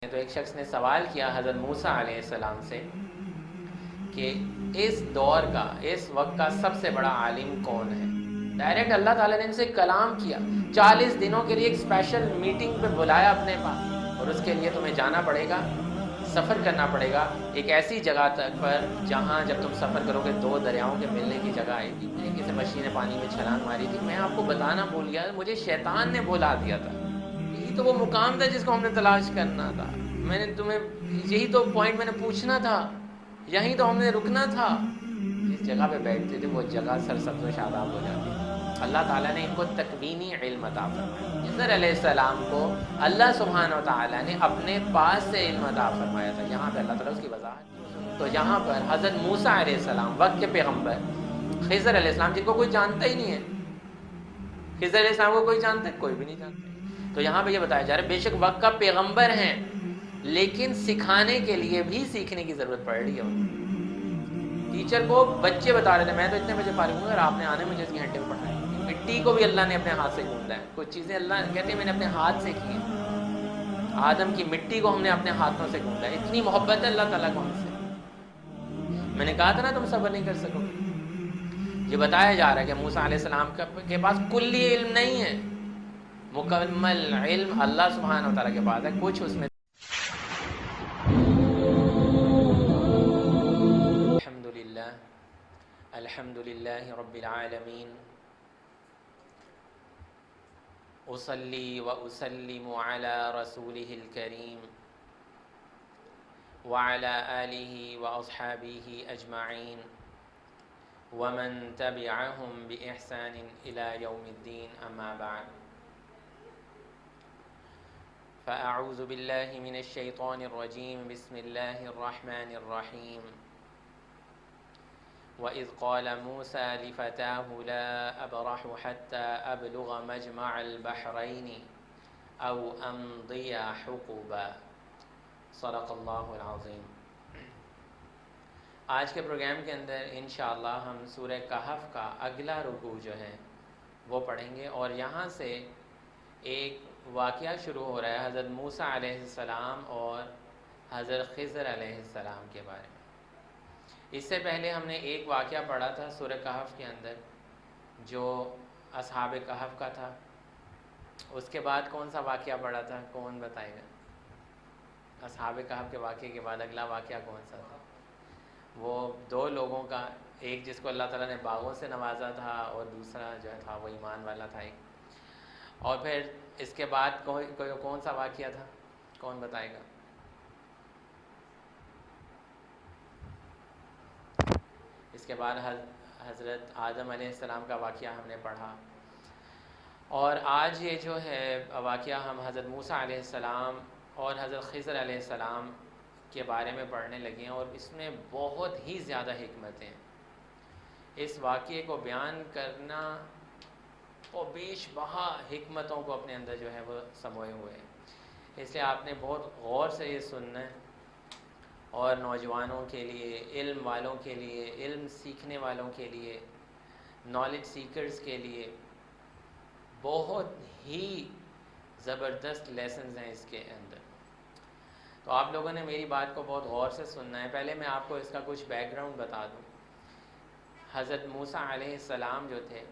تو ایک شخص نے سوال کیا حضرت موسیٰ علیہ السلام سے کہ اس دور کا، اس وقت کا سب سے بڑا عالم کون ہے؟ ڈائریکٹ اللہ تعالیٰ نے ان سے کلام کیا، 40 دنوں کے لیے ایک اسپیشل میٹنگ پہ بلایا اپنے پاس، اور اس کے لیے تمہیں جانا پڑے گا، سفر کرنا پڑے گا ایک ایسی جگہ تک پر جہاں جب تم سفر کرو گے 2 دریاؤں کے ملنے کی جگہ آئے گی۔ کسی مچھلی نے پانی میں چھلانگ ماری تھی، میں آپ کو بتانا بھول گیا، مجھے شیطان نے بھلا دیا تھا۔ یہی تو وہ مقام تھا جس کو ہم نے تلاش کرنا تھا، میں نے تمہیں یہی تو پوائنٹ میں نے پوچھنا تھا، یہیں تو ہم نے رکنا تھا۔ جس جگہ پہ بیٹھتے تھے وہ جگہ سرسبز و شاداب ہو جاتی تھی۔ اللہ تعالیٰ نے ان کو تکوینی علم عطا فرمایا۔ خضر علیہ السلام کو اللہ سبحانہ و تعالیٰ نے اپنے پاس سے علم عطا فرمایا تھا، یہاں پہ اللہ تعالیٰ اس کی وضاحت۔ تو یہاں پر حضرت موسیٰ علیہ السلام وقت کے پیغمبر، خضر علیہ السلام جن کو کوئی جانتا ہی نہیں ہے، خضر علیہ السلام کو کوئی جانتا ہے؟ کوئی بھی نہیں جانتا۔ تو یہاں پہ یہ بتایا جا رہا ہے بے شک وقت کا پیغمبر ہیں، لیکن سکھانے کے لیے بھی سیکھنے کی ضرورت پڑ رہی ہے ان کو۔ ٹیچر کو بچے بتا رہے تھے میں تو اتنے بجے فارغ ہوں اور آپ نے آنے مجھے اس گھنٹے میں پڑھایا۔ مٹی کو بھی اللہ نے اپنے ہاتھ سے گوندا ہے، کچھ چیزیں اللہ کہتے ہیں میں نے اپنے ہاتھ سے کی ہیں۔ آدم کی مٹی کو ہم نے اپنے ہاتھوں سے گوندا ہے، اتنی محبت ہے اللہ تعالیٰ کو ہم سے۔ میں نے کہا تھا نا تم صبر نہیں کر سکو گے۔ یہ بتایا جا رہا ہے کہ موسیٰ علیہ السلام کے پاس کلی علم نہیں ہے، مکمل علم اللہ سبحانہ و تعالیٰ کے پاس ہے، کچھ اس میں الحمد للہ رب العالمین، اصلی و اسلم علی رسولہ الکریم وعلی آلہ و اصحابہ اجمعین ومن تبعهم بإحسان إلى يوم الدين، أما بعد فأعوذ بالله من الشيطان الرجيم، بسم الله الرحمن الرحيم۔ وإذ قال موسى لفتاه لا أبرح حتى أبلغ مجمع البحرين أو أمضي حقبا، صدق اللہ العظیم۔ آج کے پروگرام کے اندر انشاءاللہ ہم سورہ کہف کا اگلا رکوع جو ہے وہ پڑھیں گے، اور یہاں سے ایک واقعہ شروع ہو رہا ہے حضرت موسیٰ علیہ السلام اور حضرت خضر علیہ السلام کے بارے میں۔ اس سے پہلے ہم نے ایک واقعہ پڑھا تھا سورہ کہف کے اندر جو اصحاب کہف کا تھا۔ اس کے بعد کون سا واقعہ پڑھا تھا؟ کون بتائے گا؟ اصحاب کہف کے واقعے کے بعد اگلا واقعہ کون سا تھا؟ وہ 2 لوگوں کا، ایک جس کو اللہ تعالیٰ نے باغوں سے نوازا تھا اور دوسرا جو تھا وہ ایمان والا تھا ایک۔ اور پھر اس کے بعد کون سا واقعہ تھا؟ کون بتائے گا؟ اس کے بعد حضرت آدم علیہ السلام کا واقعہ ہم نے پڑھا، اور آج یہ جو ہے واقعہ ہم حضرت موسیٰ علیہ السلام اور حضرت خضر علیہ السلام کے بارے میں پڑھنے لگے ہیں، اور اس میں بہت ہی زیادہ حکمتیں ہیں۔ اس واقعے کو بیان کرنا اور بیش بہا حکمتوں کو اپنے اندر جو ہے وہ سموئے ہوئے ہیں، اس لیے آپ نے بہت غور سے یہ سننا ہے، اور نوجوانوں کے لیے، علم والوں کے لیے، علم سیکھنے والوں کے لیے، نالج سیکرز کے لیے بہت ہی زبردست لیسنز ہیں اس کے اندر۔ تو آپ لوگوں نے میری بات کو بہت غور سے سننا ہے۔ پہلے میں آپ کو اس کا کچھ بیک گراؤنڈ بتا دوں۔ حضرت موسیٰ علیہ السلام جو تھے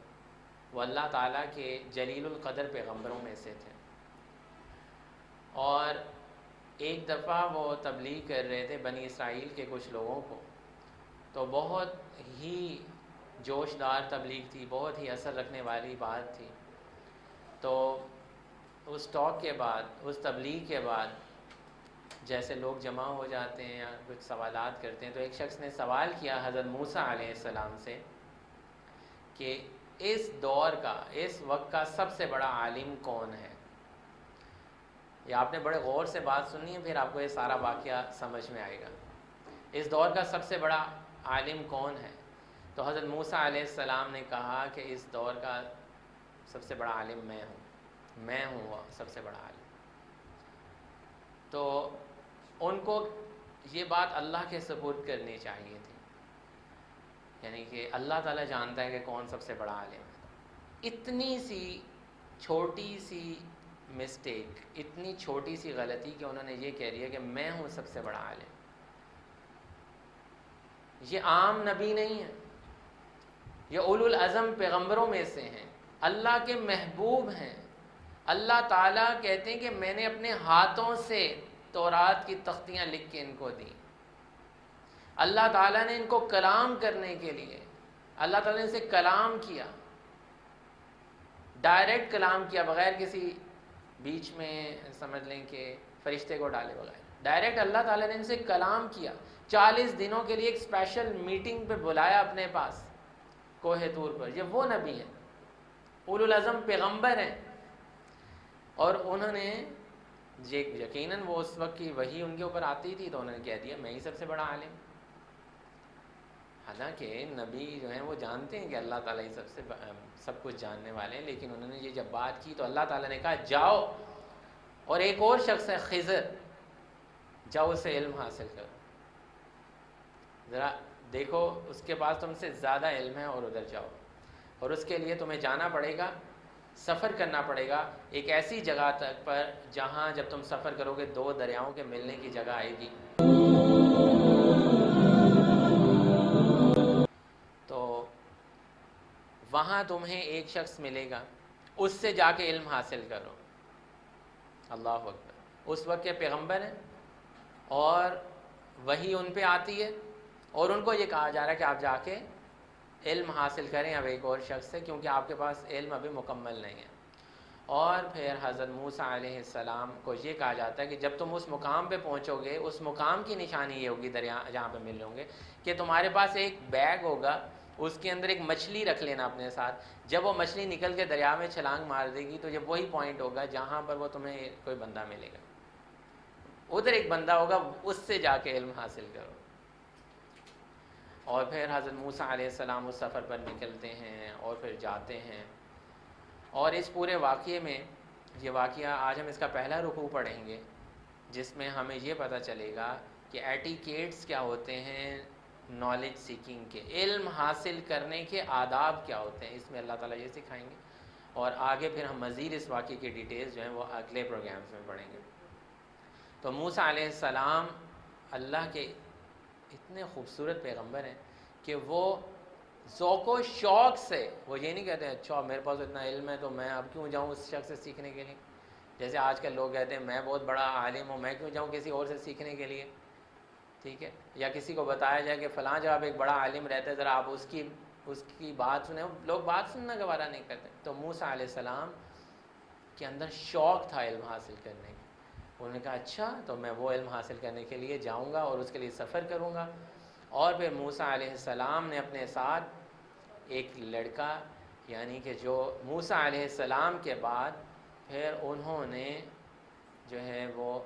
وہ اللہ تعالیٰ کے جلیل القدر پیغمبروں میں سے تھے، اور ایک دفعہ وہ تبلیغ کر رہے تھے بنی اسرائیل کے کچھ لوگوں کو، تو بہت ہی جوشدار تبلیغ تھی، بہت ہی اثر رکھنے والی بات تھی۔ تو اس ٹاک کے بعد، اس تبلیغ کے بعد جیسے لوگ جمع ہو جاتے ہیں یا کچھ سوالات کرتے ہیں، تو ایک شخص نے سوال کیا حضرت موسیٰ علیہ السلام سے کہ اس دور کا، اس وقت کا سب سے بڑا عالم کون ہے؟ یہ آپ نے بڑے غور سے بات سننی ہے، پھر آپ کو یہ سارا واقعہ سمجھ میں آئے گا۔ اس دور کا سب سے بڑا عالم کون ہے؟ تو حضرت موسیٰ علیہ السلام نے کہا کہ اس دور کا سب سے بڑا عالم میں ہوں، میں ہوں وہ سب سے بڑا عالم۔ تو ان کو یہ بات اللہ کے سپرد کرنی چاہیے تھی، یعنی کہ اللہ تعالیٰ جانتا ہے کہ کون سب سے بڑا عالم ہے۔ اتنی سی چھوٹی سی مسٹیک، اتنی چھوٹی سی غلطی کہ انہوں نے یہ کہہ دیا کہ میں ہوں سب سے بڑا عالم. یہ عام نبی نہیں ہے، یہ اولو العزم پیغمبروں میں سے ہیں، اللہ کے محبوب ہیں. اللہ تعالیٰ کہتے ہیں کہ میں نے اپنے ہاتھوں سے تورات کی تختیاں لکھ کے ان کو دیں. اللہ تعالیٰ نے ان کو کلام کرنے کے لیے، اللہ تعالیٰ نے ان سے کلام کیا، ڈائریکٹ کلام کیا، بغیر کسی بیچ میں سمجھ لیں کہ فرشتے کو ڈالے بغیر. ڈائریکٹ اللہ تعالیٰ نے ان سے کلام کیا. 40 دنوں کے لیے ایک اسپیشل میٹنگ پہ بلایا اپنے پاس کوہ طور پر. یہ وہ نبی ہیں، اولو العزم پیغمبر ہیں. اور انہوں نے یقیناً وہ اس وقت کی وحی ان کے اوپر آتی تھی تو انہوں نے کہہ دیا میں ہی سب سے بڑا عالم. حالانکہ نبی جو ہیں وہ جانتے ہیں کہ اللہ تعالیٰ ہی سب کچھ جاننے والے ہیں، لیکن انہوں نے یہ جب بات کی تو اللہ تعالیٰ نے کہا جاؤ، اور ایک اور شخص ہے خضر، جاؤ اسے علم حاصل کرو. ذرا دیکھو اس کے پاس تم سے زیادہ علم ہے، اور ادھر جاؤ. اور اس کے لیے تمہیں جانا پڑے گا، سفر کرنا پڑے گا ایک ایسی جگہ تک پر جہاں جب تم سفر کرو گے 2 دریاؤں کے ملنے کی جگہ آئے گی. تو وہاں تمہیں ایک شخص ملے گا، اس سے جا کے علم حاصل کرو. اللہ اکبر. اس وقت کے پیغمبر ہیں اور وہی ان پہ آتی ہے، اور ان کو یہ کہا جا رہا ہے کہ آپ جا کے علم حاصل کریں اب ایک اور شخص سے، کیونکہ آپ کے پاس علم ابھی مکمل نہیں ہے. اور پھر حضرت موسیٰ علیہ السلام کو یہ کہا جاتا ہے کہ جب تم اس مقام پہ پہنچو گے، اس مقام کی نشانی یہ ہوگی دریا جہاں پہ مل ہوں گے کہ تمہارے پاس ایک بیگ ہوگا، اس کے اندر ایک مچھلی رکھ لینا اپنے ساتھ. جب وہ مچھلی نکل کے دریا میں چھلانگ مار دے گی تو یہ وہی پوائنٹ ہوگا جہاں پر وہ تمہیں کوئی بندہ ملے گا. ادھر ایک بندہ ہوگا، اس سے جا کے علم حاصل کرو. اور پھر حضرت موسیٰ علیہ السلام اس سفر پر نکلتے ہیں اور پھر جاتے ہیں. اور اس پورے واقعے میں، یہ واقعہ آج ہم اس کا پہلا رکوع پڑھیں گے جس میں ہمیں یہ پتہ چلے گا کہ ایٹیکیٹس کیا ہوتے ہیں نالج سیکنگ کے، علم حاصل کرنے کے آداب کیا ہوتے ہیں. اس میں اللہ تعالیٰ یہ سکھائیں گے، اور آگے پھر ہم مزید اس واقعے کی ڈیٹیلز جو ہیں وہ اگلے پروگرامز میں پڑھیں گے. تو موسیٰ علیہ السلام اللہ کے اتنے خوبصورت پیغمبر ہیں کہ وہ ذوق و شوق سے، وہ یہ نہیں کہتے ہیں اچھا میرے پاس اتنا علم ہے تو میں اب کیوں جاؤں اس شخص سے سیکھنے کے لیے. جیسے آج کل لوگ کہتے ہیں میں بہت بڑا عالم ہوں، میں کیوں جاؤں کسی اور سے سیکھنے کے لیے. ٹھیک ہے، یا کسی کو بتایا جائے کہ فلاں جگہ ایک بڑا عالم رہتا ہے، ذرا آپ اس کی بات سنیں. لوگ بات سننا گوارا نہیں کرتے. تو موسیٰ علیہ السلام کے اندر شوق تھا علم حاصل کرنے کا. انہوں نے کہا اچھا تو میں وہ علم حاصل کرنے کے لیے جاؤں گا اور اس کے لیے سفر کروں گا. اور پھر موسیٰ علیہ السلام نے اپنے ساتھ ایک لڑکا، یعنی کہ جو موسیٰ علیہ السلام کے بعد پھر انہوں نے جو ہے وہ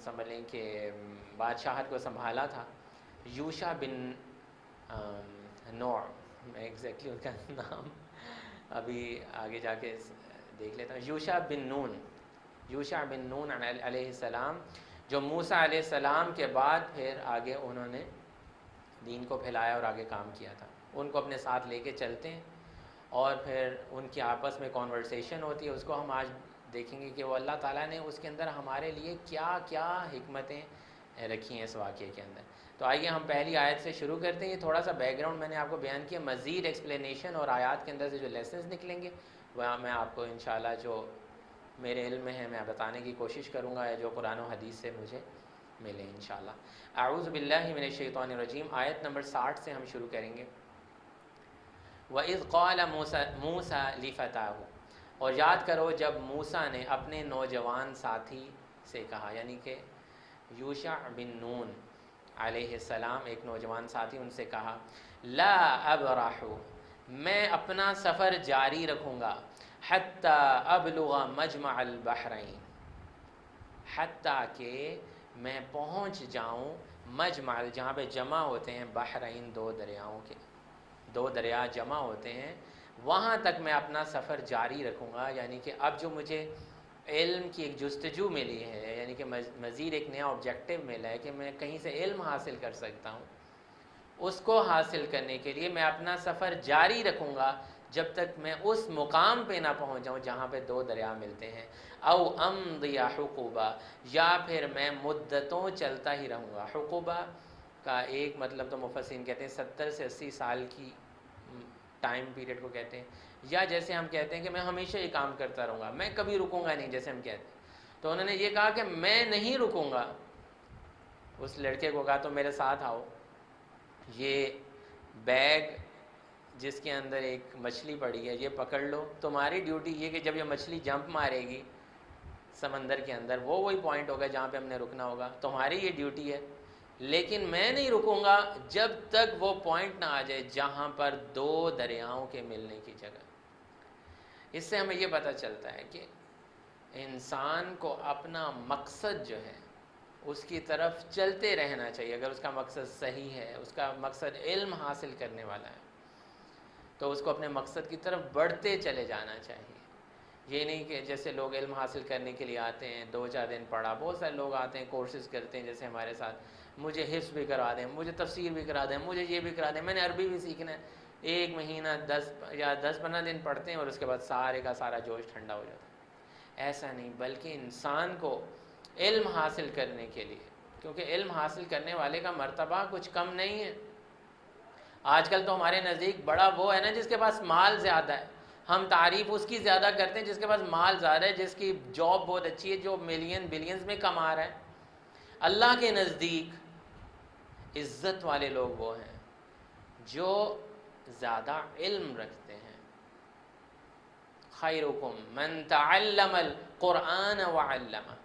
سمجھ لیں کہ بادشاہت کو سنبھالا تھا، یوشع بن نوع، میں ایگزیکٹلی ان کا نام ابھی آگے جا کے دیکھ لیتا ہوں. یوشع بن نون علیہ السلام، جو موسیٰ علیہ السلام کے بعد پھر آگے انہوں نے دین کو پھیلایا اور آگے کام کیا تھا. ان کو اپنے ساتھ لے کے چلتے ہیں اور پھر ان کی آپس میں کانورسیشن ہوتی ہے. اس کو ہم آج دیکھیں گے کہ وہ اللہ تعالیٰ نے اس کے اندر ہمارے لیے کیا کیا حکمتیں رکھی ہیں اس واقعے کے اندر. تو آئیے ہم پہلی آیت سے شروع کرتے ہیں. یہ تھوڑا سا بیک گراؤنڈ میں نے آپ کو بیان کیا، مزید ایکسپلینیشن اور آیات کے اندر سے جو لیسنز نکلیں گے وہ میں آپ کو انشاءاللہ جو میرے علم میں ہے میں بتانے کی کوشش کروں گا، جو قرآن و حدیث سے مجھے ملے انشاءاللہ. اعوذ باللہ من الشیطان الرجیم، آیت نمبر 60 سے ہم شروع کریں گے. وَإِذْ قَالَ مُوسَىٰ لِفَتَاهُ، اور یاد کرو جب موسیٰ نے اپنے نوجوان ساتھی سے کہا، یعنی کہ یوشع بن نون علیہ السلام ایک نوجوان ساتھی، ان سے کہا لا ابرح، میں اپنا سفر جاری رکھوں گا، حتی ابلغ مجمع البحرین، حتیٰ کہ میں پہنچ جاؤں مجمع، جہاں پہ جمع ہوتے ہیں بحرین، 2 دریاؤں کے 2 دریا جمع ہوتے ہیں، وہاں تک میں اپنا سفر جاری رکھوں گا. یعنی کہ اب جو مجھے علم کی ایک جستجو ملی ہے، یعنی کہ مزید ایک نیا آبجیکٹیو ملا ہے کہ میں کہیں سے علم حاصل کر سکتا ہوں، اس کو حاصل کرنے کے لیے میں اپنا سفر جاری رکھوں گا جب تک میں اس مقام پہ نہ پہنچ جاؤں جہاں پہ دو دریا ملتے ہیں، او امضی حقوبا، یا پھر میں مدتوں چلتا ہی رہوں گا۔ حقوبہ کا ایک مطلب تو مفسرین کہتے ہیں 70 سے 80 سال کی ٹائم پیریڈ کو کہتے ہیں، یا جیسے ہم کہتے ہیں کہ میں ہمیشہ یہ کام کرتا رہوں گا، میں کبھی رکوں گا نہیں جیسے ہم کہتے ہیں۔ تو انہوں نے یہ کہا کہ میں نہیں رکوں گا، اس لڑکے کو کہا تو میرے ساتھ آؤ، یہ بیگ جس کے اندر ایک مچھلی پڑی ہے یہ پکڑ لو، تمہاری ڈیوٹی یہ کہ جب یہ مچھلی جمپ مارے گی سمندر کے اندر وہ وہی پوائنٹ ہوگا جہاں پہ ہم نے رکنا ہوگا، تمہاری یہ ڈیوٹی ہے، لیکن میں نہیں رکوں گا جب تک وہ پوائنٹ نہ آ جائے جہاں پر دو دریاؤں کے ملنے کی جگہ۔ اس سے ہمیں یہ پتہ چلتا ہے کہ انسان کو اپنا مقصد جو ہے اس کی طرف چلتے رہنا چاہیے۔ اگر اس کا مقصد صحیح ہے، اس کا مقصد علم حاصل کرنے والا ہے، تو اس کو اپنے مقصد کی طرف بڑھتے چلے جانا چاہیے۔ یہ نہیں کہ جیسے لوگ علم حاصل کرنے کے لیے آتے ہیں، 2-4 دن پڑھا، بہت سارے لوگ آتے ہیں کورسز کرتے ہیں جیسے ہمارے ساتھ، مجھے حفظ بھی کرا دیں، مجھے تفسیر بھی کرا دیں، مجھے یہ بھی کرا دیں، میں نے عربی بھی سیکھنا ہے۔ 1 مہینہ 10-15 دن پڑھتے ہیں اور اس کے بعد سارے کا سارا جوش ٹھنڈا ہو جاتا ہے۔ ایسا نہیں، بلکہ انسان کو علم حاصل کرنے کے لیے، کیونکہ علم حاصل کرنے والے کا مرتبہ کچھ کم نہیں ہے۔ آج کل تو ہمارے نزدیک بڑا وہ ہے نا جس کے پاس مال زیادہ ہے، ہم تعریف اس کی زیادہ کرتے ہیں جس کے پاس مال زیادہ ہے، جس کی جاب بہت اچھی ہے، جو ملین بلینز میں کما رہا ہے۔ اللہ کے نزدیک عزت والے لوگ وہ ہیں جو زیادہ علم رکھتے ہیں۔ خیرکم من تعلم القرآن وعلمہ،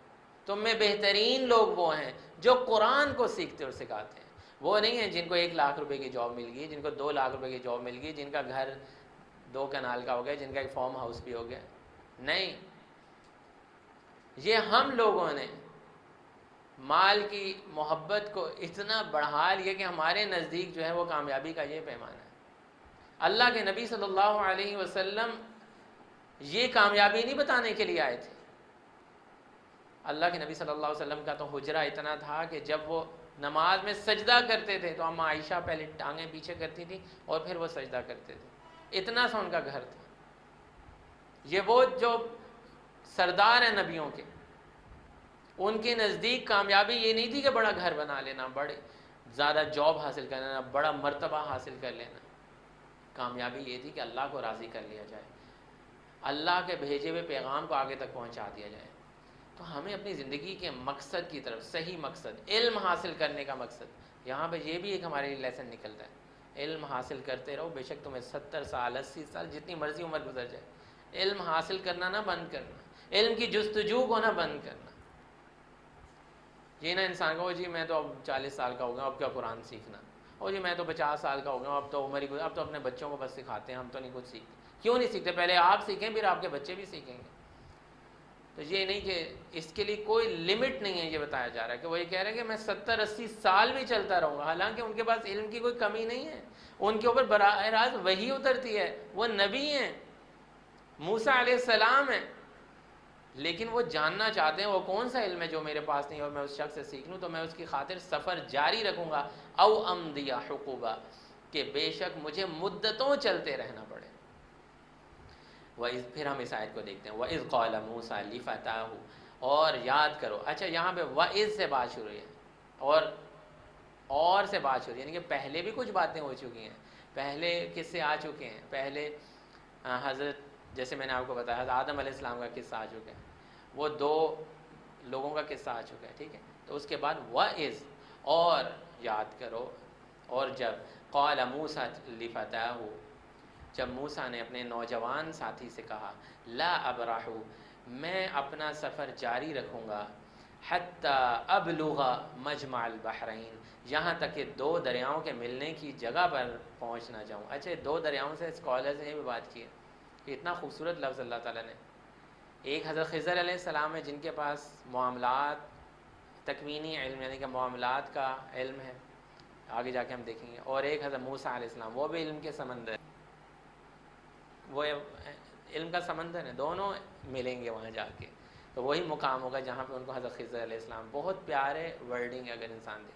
تم میں بہترین لوگ وہ ہیں جو قرآن کو سیکھتے اور سکھاتے ہیں۔ وہ نہیں ہیں جن کو 1 لاکھ روپے کی جاب مل گئی، جن کو 2 لاکھ روپے کی جاب مل گئی، جن کا گھر 2 کنال کا ہو گیا، جن کا ایک فارم ہاؤس بھی ہو گیا۔ نہیں، یہ ہم لوگوں نے مال کی محبت کو اتنا بڑھا لیا کہ ہمارے نزدیک جو ہے وہ کامیابی کا یہ پیمانہ ہے۔ اللہ کے نبی صلی اللہ علیہ وسلم یہ کامیابی نہیں بتانے کے لیے آئے تھے۔ اللہ کے نبی صلی اللہ علیہ وسلم کا تو حجرہ اتنا تھا کہ جب وہ نماز میں سجدہ کرتے تھے تو اما عائشہ پہلے ٹانگیں پیچھے کرتی تھی اور پھر وہ سجدہ کرتے تھے، اتنا سا ان کا گھر تھا۔ یہ وہ جو سردار ہیں نبیوں کے، ان کے نزدیک کامیابی یہ نہیں تھی کہ بڑا گھر بنا لینا، بڑے زیادہ جاب حاصل کر لینا، بڑا مرتبہ حاصل کر لینا۔ کامیابی یہ تھی کہ اللہ کو راضی کر لیا جائے، اللہ کے بھیجے ہوئے پیغام کو آگے تک پہنچا دیا جائے۔ تو ہمیں اپنی زندگی کے مقصد کی طرف، صحیح مقصد، علم حاصل کرنے کا مقصد، یہاں پہ یہ بھی ایک ہمارے لیے لیسن نکلتا ہے۔ علم حاصل کرتے رہو، بے شک تمہیں 70 سال 80 سال جتنی مرضی عمر گزر جائے، علم حاصل کرنا نہ بند کرنا، علم کی جستجو کو نہ بند کرنا۔ یہ نہ انسان کو جی میں تو اب 40 سال کا ہو گیا، اب کیا قرآن سیکھنا، اور جی میں تو 50 سال کا ہو گیا، اب تو عمر ہی، اب تو اپنے بچوں کو بس سکھاتے ہیں، ہم تو نہیں کچھ سیکھتے۔ کیوں نہیں سیکھتے؟ پہلے آپ سیکھیں پھر آپ کے بچے بھی سیکھیں گے۔ تو یہ نہیں کہ اس کے لیے کوئی لمٹ نہیں ہے، یہ بتایا جا رہا ہے کہ وہ یہ کہہ رہے ہیں کہ میں 70-80 سال بھی چلتا رہوں گا، حالانکہ ان کے پاس علم کی کوئی کمی نہیں ہے، ان کے اوپر براہ راست وحی اترتی ہے، وہ نبی ہیں، موسیٰ علیہ السلام ہیں، لیکن وہ جاننا چاہتے ہیں وہ کون سا علم ہے جو میرے پاس نہیں اور میں اس شخص سے سیکھ لوں، تو میں اس کی خاطر سفر جاری رکھوں گا، او امضی حقوبا، کہ بے شک مجھے مدتوں چلتے رہنا پڑے۔ پھر ہم اس آیت کو دیکھتے ہیں، وَإِذْ قَالَ مُوسَىٰ لِفَتَاهُ، اور یاد کرو۔ اچھا یہاں پہ وَإِذْ سے بات شروع ہے اور سے بات شروع ہے، یعنی کہ پہلے بھی کچھ باتیں ہو چکی ہیں، پہلے قصے آ چکے ہیں، پہلے حضرت، جیسے میں نے آپ کو بتایا حضرت آدم علیہ السلام کا قصہ آ چکا ہے، وہ 2 لوگوں کا قصہ آ چکا ہے، ٹھیک ہے۔ تو اس کے بعد وَإِذْ، اور یاد کرو، اور جب قَالَ مُوسَىٰ لِفَتَاهُ، جب موسیٰ نے اپنے نوجوان ساتھی سے کہا، لا ابرح، میں اپنا سفر جاری رکھوں گا، حتی ابلغ مجمع البحرین، یہاں تک کہ 2 دریاؤں کے ملنے کی جگہ پر پہنچ نہ جاؤں۔ اچھا 2 دریاؤں سے اسکالرز نے بھی بات کی ہے کہ اتنا خوبصورت لفظ اللہ تعالیٰ نے، ایک حضرت خضر علیہ السلام ہے جن کے پاس معاملات، تکوینی علم یعنی کہ معاملات کا علم ہے، آگے جا کے ہم دیکھیں گے، اور ایک حضرت موسیٰ علیہ السلام، وہ بھی علم کے سمندر، وہ علم کا سمندر ہے، دونوں ملیں گے وہاں جا کے، تو وہی مقام ہوگا جہاں پہ ان کو حضرت خضر علیہ السلام، بہت پیارے ورڈنگ ہے اگر انسان دے،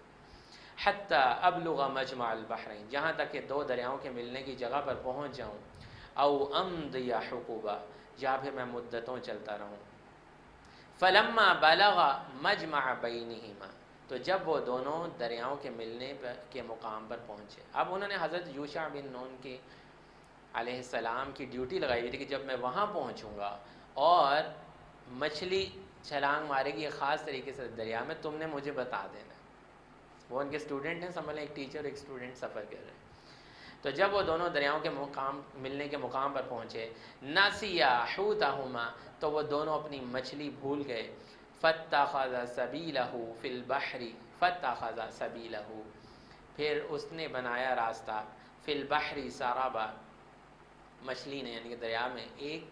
حتی ابلغ مجمع البحرین، جہاں تک کہ 2 دریاؤں کے ملنے کی جگہ پر پہنچ جاؤں، او امضی حقوبا، یا پھر میں مدتوں چلتا رہوں. فلما بلغ مجمع بینہما، تو جب وہ دونوں دریاؤں کے ملنے کے مقام پر پہنچے. اب انہوں نے حضرت یوشع بن نون کی علیہ السلام کی ڈیوٹی لگائی ہوئی تھی کہ جب میں وہاں پہنچوں گا اور مچھلی چھلانگ مارے گی ایک خاص طریقے سے دریا میں، تم نے مجھے بتا دینا. وہ ان کے اسٹوڈنٹ ہیں، سنبھلیں، ایک ٹیچر اور ایک اسٹوڈنٹ سفر کر رہے ہیں. تو جب وہ دونوں دریاؤں کے ملنے کے مقام پر پہنچے، نسیا حوتہما، تو وہ دونوں اپنی مچھلی بھول گئے. فاتخذ سبیلہ فی البحر، فاتخذ سبیلہ، پھر اس نے بنایا راستہ، فی البحر سرابا، مچھلی نے یعنی کہ دریا میں ایک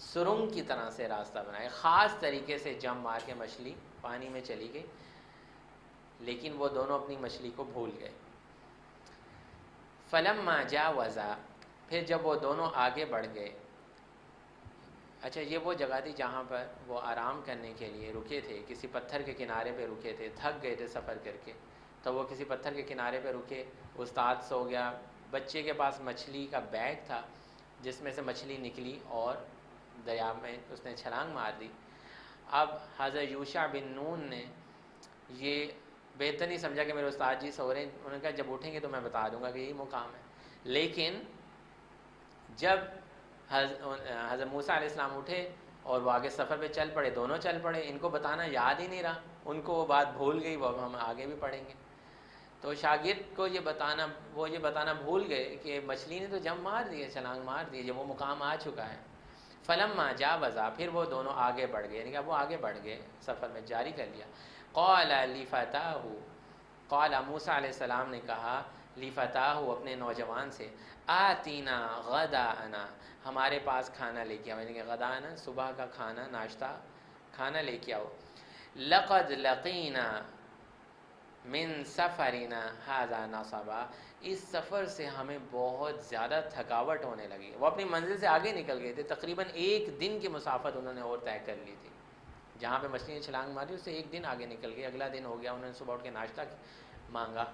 سرنگ کی طرح سے راستہ بنایا. خاص طریقے سے جم مار کے مچھلی پانی میں چلی گئی، لیکن وہ دونوں اپنی مچھلی کو بھول گئے. فلما جاوزا، پھر جب وہ دونوں آگے بڑھ گئے. اچھا، یہ وہ جگہ تھی جہاں پر وہ آرام کرنے کے لیے رکے تھے، کسی پتھر کے کنارے پہ رکے تھے، تھک گئے تھے سفر کر کے. تو وہ کسی پتھر کے کنارے پہ رکے، استاد سو گیا، بچے کے پاس مچھلی کا بیگ تھا جس میں سے مچھلی نکلی اور دریا میں اس نے چھلانگ مار دی. اب حضرت یوشع بن نون نے یہ بہتر نہیں سمجھا کہ میرے استاد جی سو رہے ہیں. انہوں نے کہا جب اٹھیں گے تو میں بتا دوں گا کہ یہی مقام ہے. لیکن جب حضرت موسیٰ علیہ السلام اٹھے اور وہ آگے سفر پہ چل پڑے، دونوں چل پڑے، ان کو بتانا یاد ہی نہیں رہا، ان کو وہ بات بھول گئی. وہ اب ہم آگے بھی پڑھیں گے. تو شاگرد کو یہ بتانا بھول گئے کہ مچھلی نے تو جم مار دی ہے، چھلانگ مار دی ہے، جب وہ مقام آ چکا ہے. فلما جاوزا، پھر وہ دونوں آگے بڑھ گئے، یعنی کہ اب وہ آگے بڑھ گئے، سفر میں جاری کر لیا. قال لفتاہ، قال موسیٰ علیہ السلام نے کہا لفتاہ، اپنے نوجوان سے، آتینا غداءنا، ہمارے پاس کھانا لے کے آؤ، یعنی کہ غداءنا صبح کا کھانا، ناشتہ، کھانا لے کے آؤ. لقد لقینا من سفرنا ھذا نصبا، اس سفر سے ہمیں بہت زیادہ تھکاوٹ ہونے لگی. وہ اپنی منزل سے آگے نکل گئے تھے، تقریباً ایک دن کی مسافت انہوں نے اور طے کر لی تھی. جہاں پہ مچھلی نے چھلانگ ماری اس سے ایک دن آگے نکل گئے. اگلا دن ہو گیا، انہوں نے صبح اٹھ کے ناشتہ مانگا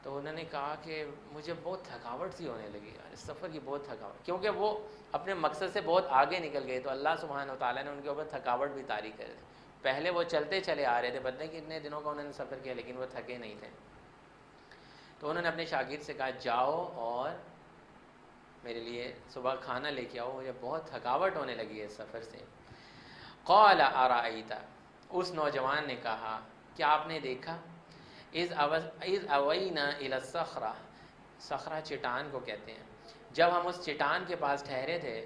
تو انہوں نے کہا کہ مجھے بہت تھکاوٹ سی ہونے لگی، اس سفر کی بہت تھکاوٹ، کیونکہ وہ اپنے مقصد سے بہت آگے نکل گئے. تو اللہ سبحانہ و تعالیٰ نے ان کے اوپر تھکاوٹ بھی طاری کر دی. پہلے وہ چلتے چلے آ رہے تھے، پتہ نہیں کتنے دنوں کا انہوں نے سفر کیا، لیکن وہ تھکے نہیں تھے. تو انہوں نے اپنے شاگرد سے کہا جاؤ اور میرے لیے صبح کھانا لے کے آؤ، مجھے بہت تھکاوٹ ہونے لگی ہے اس سفر سے. قال ارائیت، اس نوجوان نے کہا کیا آپ نے دیکھا، اذ اوینا الی الصخرہ، صخرہ چٹان کو کہتے ہیں، جب ہم اس چٹان کے پاس ٹھہرے تھے،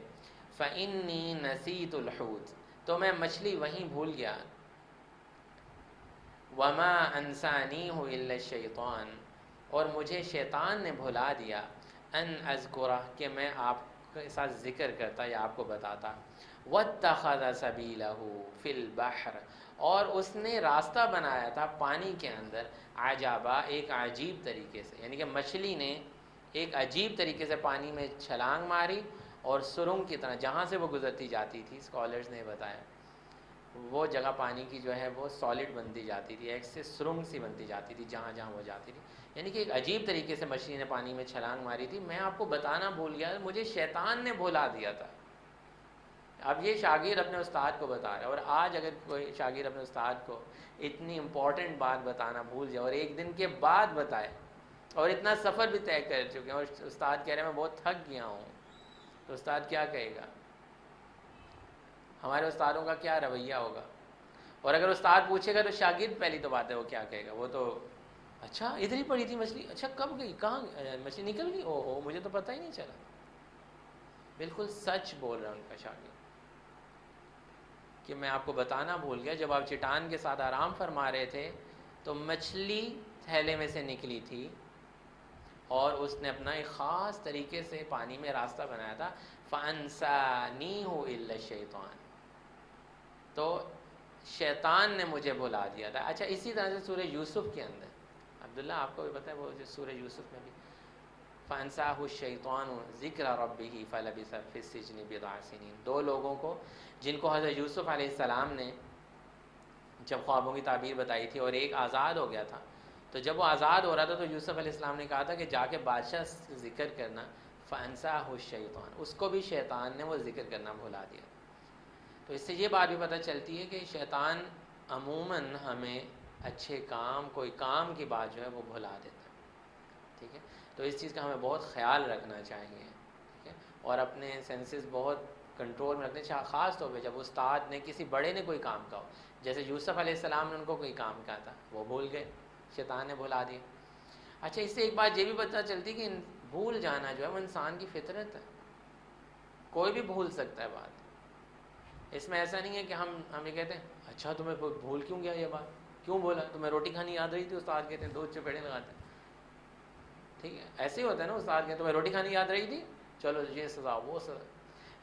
فانی نسیت الحوت، تو میں مچھلی وہیں بھول گیا. وما انسانیہ الا الشیطان، اور مجھے شیطان نے بھلا دیا، ان اذکرہ، کہ میں آپ کے ساتھ ذکر کرتا یا آپ کو بتاتا. واتخذ سبیلہ فی البحر، اور اس نے راستہ بنایا تھا پانی کے اندر، عجبا، ایک عجیب طریقے سے، یعنی کہ مچھلی نے ایک عجیب طریقے سے پانی میں چھلانگ ماری اور سرنگ کی طرح جہاں سے وہ گزرتی جاتی تھی، اسکالرز نے بتایا وہ جگہ پانی کی جو ہے وہ سالڈ بنتی جاتی تھی، ایک سے سرنگ سی بنتی جاتی تھی جہاں جہاں وہ جاتی تھی. یعنی کہ ایک عجیب طریقے سے مچھلی نے پانی میں چھلانگ ماری تھی. میں آپ کو بتانا بھول گیا، مجھے شیطان نے بھلا دیا تھا. اب یہ شاگرد اپنے استاد کو بتا رہا ہے، اور آج اگر کوئی شاگرد اپنے استاد کو اتنی امپورٹنٹ بات بتانا بھول جائے اور ایک دن کے بعد بتائے، اور اتنا سفر بھی طے کر چکے ہیں، اور استاد کہہ رہے ہیں میں بہت تھک گیا ہوں، تو استاد کیا کہے گا؟ ہمارے استادوں کا کیا رویہ ہوگا؟ اور اگر استاد پوچھے گا تو شاگرد پہلی تو بات ہے وہ کیا کہے گا؟ وہ تو اچھا ادھر ہی پڑی تھی مچھلی، اچھا کب گئی، کہاں مچھلی نکل گئی، او ہو مجھے تو پتہ ہی نہیں چلا. بالکل سچ بول رہا ہے ان کا شاگرد کہ میں آپ کو بتانا بھول گیا، جب آپ چٹان کے ساتھ آرام فرما رہے تھے تو مچھلی تھیلے میں سے نکلی تھی اور اس نے اپنا ایک خاص طریقے سے پانی میں راستہ بنایا تھا. فَأَنْسَانِيهُ إِلَّا الشَّيْطَانِ، تو شیطان نے مجھے بھلا دیا تھا. اچھا اسی طرح سے سورہ یوسف کے اندر، عبداللہ آپ کو بھی پتہ ہے وہ سورہ یوسف میں بھی فَأَنْسَاهُ الشَّيْطَانُ ذِكْرَ رَبِّهِ فَلَبِثَ فِي السِّجْنِ بِضْعَ سِنِينَ، دو لوگوں کو جن کو حضرت یوسف علیہ السلام نے جب خوابوں کی تعبیر بتائی تھی اور ایک آزاد ہو گیا تھا، تو جب وہ آزاد ہو رہا تھا تو یوسف علیہ السلام نے کہا تھا کہ جا کے بادشاہ سے ذکر کرنا، فَأَنْسَاهُ الشَّيْطَانُ، اس کو بھی شیطان نے وہ ذکر کرنا بھلا دیا۔ تو اس سے یہ بات بھی پتہ چلتی ہے کہ شیطان عموماً ہمیں اچھے کام، کوئی کام کی بات جو ہے وہ بھلا دیتا ہے، ٹھیک ہے۔ تو اس چیز کا ہمیں بہت خیال رکھنا چاہیے، ٹھیک ہے، اور اپنے سینسز بہت کنٹرول میں رکھنے چاہیے، خاص طور پہ جب استاد نے، کسی بڑے نے کوئی کام کہا ہو، جیسے یوسف علیہ السلام نے ان کو کوئی کام کہا تھا، وہ بھول گئے، شیطان نے بھلا دیا۔ اچھا، اس سے ایک بات یہ بھی پتہ چلتی کہ بھول جانا جو ہے وہ انسان کی فطرت ہے، کوئی بھی بھول سکتا ہے بات۔ اس میں ایسا نہیں ہے کہ ہم یہ کہتے ہیں اچھا تمہیں بھول کیوں گیا یہ بات، کیوں بولا، تمہیں روٹی کھانی یاد رہی تھی، استاد کہتے ہیں دو چپیڑے لگاتے ہیں، ٹھیک ہے، ایسے ہی ہوتا ہے نا، استاد کہتے ہیں تمہیں روٹی کھانی یاد رہی تھی، چلو یہ سزا وہ سزا۔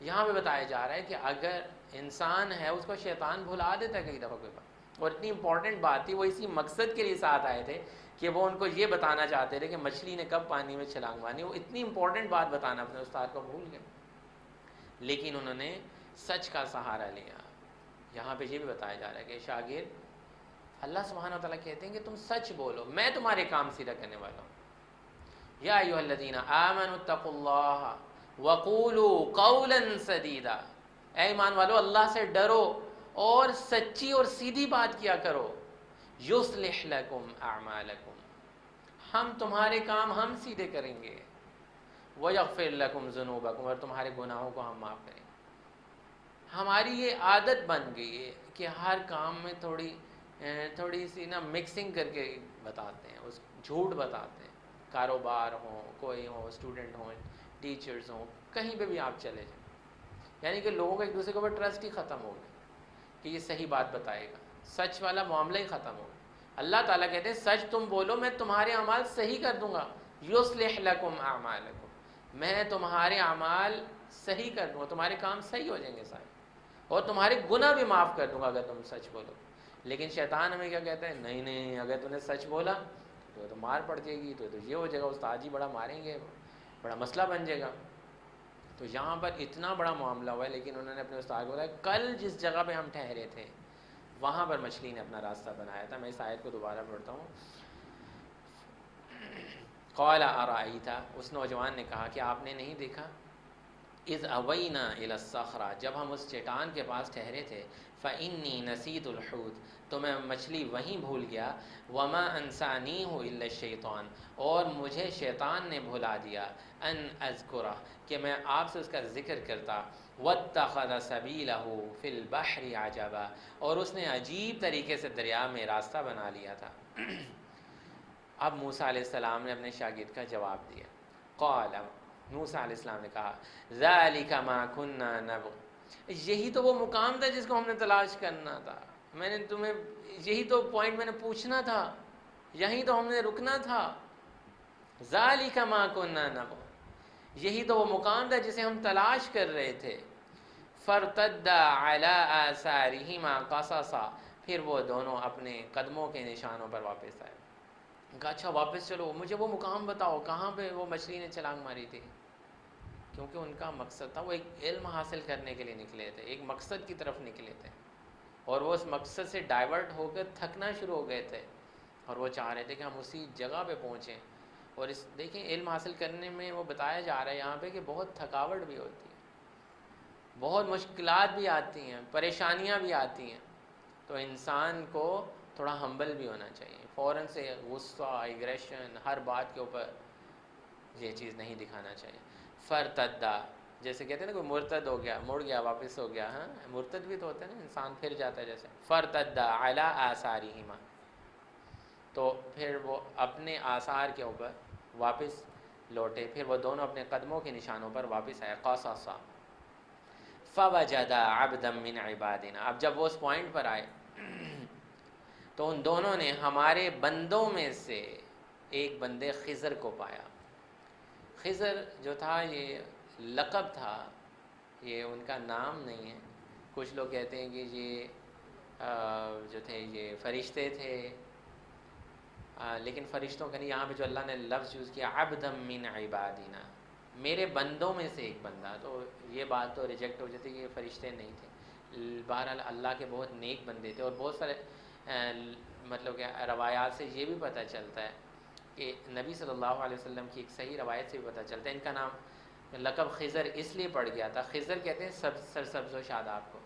یہاں پہ بتایا جا رہا ہے کہ اگر انسان ہے اس کو شیطان بھلا دیتا ہے کئی دفعہ کوئی بات، اور اتنی امپورٹنٹ بات تھی، وہ اسی مقصد کے لیے ساتھ آئے تھے کہ وہ ان کو یہ بتانا چاہتے تھے کہ مچھلی نے کب پانی میں چھلانگ ماری، وہ اتنی امپورٹنٹ بات بتانا اپنے استاد کو بھول گئے، لیکن انہوں نے سچ کا سہارا لیا۔ یہاں پہ یہ بھی بتایا جا رہا ہے کہ شاگرد، اللہ سبحانہ وتعالیٰ کہتے ہیں کہ تم سچ بولو، میں تمہارے کام سیدھا کرنے والا ہوں۔ یا ایھا الذین آمنوا اتقوا اللہ وقولوا قولا سدیدا، اے ایمان والو اللہ سے ڈرو اور سچی اور سیدھی بات کیا کرو۔ یصلح لکم اعمالکم، ہم تمہارے کام ہم سیدھے کریں گے۔ ویغفر لکم ذنوبکم، اور تمہارے گناہوں کو ہم معاف کریں گے۔ ہماری یہ عادت بن گئی ہے کہ ہر کام میں تھوڑی سی نا مکسنگ کر کے بتاتے ہیں، اس جھوٹ بتاتے ہیں، کاروبار ہوں، کوئی ہو، اسٹوڈنٹ ہوں، ٹیچرز ہوں، کہیں پہ بھی آپ چلے جائیں، یعنی کہ لوگوں کا ایک دوسرے کے اوپر ٹرسٹ ہی ختم ہو گیا کہ یہ صحیح بات بتائے گا، سچ والا معاملہ ہی ختم ہو گیا۔ اللہ تعالیٰ کہتے ہیں سچ تم بولو، میں تمہارے اعمال صحیح کر دوں گا۔ یصلح لکم اعمالکم، میں تمہارے اعمال صحیح کر دوں گا، تمہارے کام صحیح ہو جائیں گے سارے، اور تمہارے گناہ بھی معاف کر دوں گا اگر تم سچ بولو۔ لیکن شیطان ہمیں کیا کہتا ہے، نہیں نہیں، اگر تم نے سچ بولا تو مار پڑ جائے گی، تو یہ ہو جائے گا، استاد جی بڑا ماریں گے، بڑا مسئلہ بن جائے گا۔ تو یہاں پر اتنا بڑا معاملہ ہوا ہے، لیکن انہوں نے اپنے استاد کو بتایا کل جس جگہ پہ ہم ٹھہرے تھے وہاں پر مچھلی نے اپنا راستہ بنایا تھا۔ میں اس آیت کو دوبارہ پڑھتا ہوں۔ قال ارأیت، اس نوجوان نے کہا کہ آپ نے نہیں دیکھا، اذ اوینا الی الصخرہ، جب ہم اس چٹان کے پاس ٹھہرے تھے، فانی نسیت الحوت، تو میں مچھلی وہیں بھول گیا، وما انسانیہ الا الشیطان، اور مجھے شیطان نے بھلا دیا، ان اذکرہ، کہ میں آپ سے اس کا ذکر کرتا، واتخذ سبیلہ فی البحر عجبا، اور اس نے عجیب طریقے سے دریا میں راستہ بنا لیا تھا۔ اب موسیٰ علیہ السلام نے اپنے شاگرد کا جواب دیا۔ قال، موسیٰ علیہ السلام نے کہا، ذَلِكَ مَا كُنَّا نَبْغِ، یہی تو وہ مقام تھا جس کو ہم نے تلاش کرنا تھا، میں نے تمہیں یہی تو پوائنٹ میں نے پوچھنا تھا، یہیں تو ہم نے رکنا تھا۔ ذَلِكَ مَا كُنَّا نَبْغِ، یہی تو وہ مقام تھا جسے ہم تلاش کر رہے تھے۔ فَارْتَدَّا عَلَىٰ آثَارِهِمَا قَصَصًا، پھر وہ دونوں اپنے قدموں کے نشانوں پر واپس آئے۔ کہا اچھا واپس چلو، مجھے وہ مقام بتاؤ کہاں پہ وہ مچھلی نے چھلانگ ماری تھی، کیونکہ ان کا مقصد تھا، وہ ایک علم حاصل کرنے کے لیے نکلے تھے، ایک مقصد کی طرف نکلے تھے، اور وہ اس مقصد سے ڈائیورٹ ہو کر تھکنا شروع ہو گئے تھے، اور وہ چاہ رہے تھے کہ ہم اسی جگہ پہ پہنچیں۔ اور اس دیکھیں علم حاصل کرنے میں وہ بتایا جا رہا ہے یہاں پہ کہ بہت تھکاوٹ بھی ہوتی ہے، بہت مشکلات بھی آتی ہیں، پریشانیاں بھی آتی ہیں، تو انسان کو تھوڑا ہمبل بھی ہونا چاہیے، فوراً سے غصہ، ایگریشن، ہر بات کے اوپر یہ چیز نہیں دکھانا چاہیے۔ فرتدا، جیسے کہتے ہیں نا کوئی مرتد ہو گیا، مڑ گیا، واپس ہو گیا، ہاں مرتد بھی تو ہوتا ہے نا، انسان پھر جاتا ہے جیسے۔ فرتدا علی آثارہما، تو پھر وہ اپنے آثار کے اوپر واپس لوٹے، پھر وہ دونوں اپنے قدموں کے نشانوں پر واپس آئے۔ قصصا فوجدا عبدا من عبادنا، اب جب وہ اس پوائنٹ پر آئے تو ان دونوں نے ہمارے بندوں میں سے ایک بندے خضر کو پایا۔ خضر جو تھا یہ لقب تھا، یہ ان کا نام نہیں ہے۔ کچھ لوگ کہتے ہیں کہ یہ جو تھے یہ فرشتے تھے، لیکن فرشتوں کا نہیں، یہاں پہ جو اللہ نے لفظ یوز کیا عبدا من عبادنا، میرے بندوں میں سے ایک بندہ، تو یہ بات تو ریجیکٹ ہو جاتی کہ یہ فرشتے نہیں تھے۔ بہرحال اللہ کے بہت نیک بندے تھے، اور بہت سارے مطلب کہ روایات سے یہ بھی پتہ چلتا ہے کہ نبی صلی اللہ علیہ وسلم کی ایک صحیح روایت سے بھی پتہ چلتا ہے، ان کا نام لقب خضر اس لیے پڑ گیا تھا، خضر کہتے ہیں سرسبز و شاداب کو،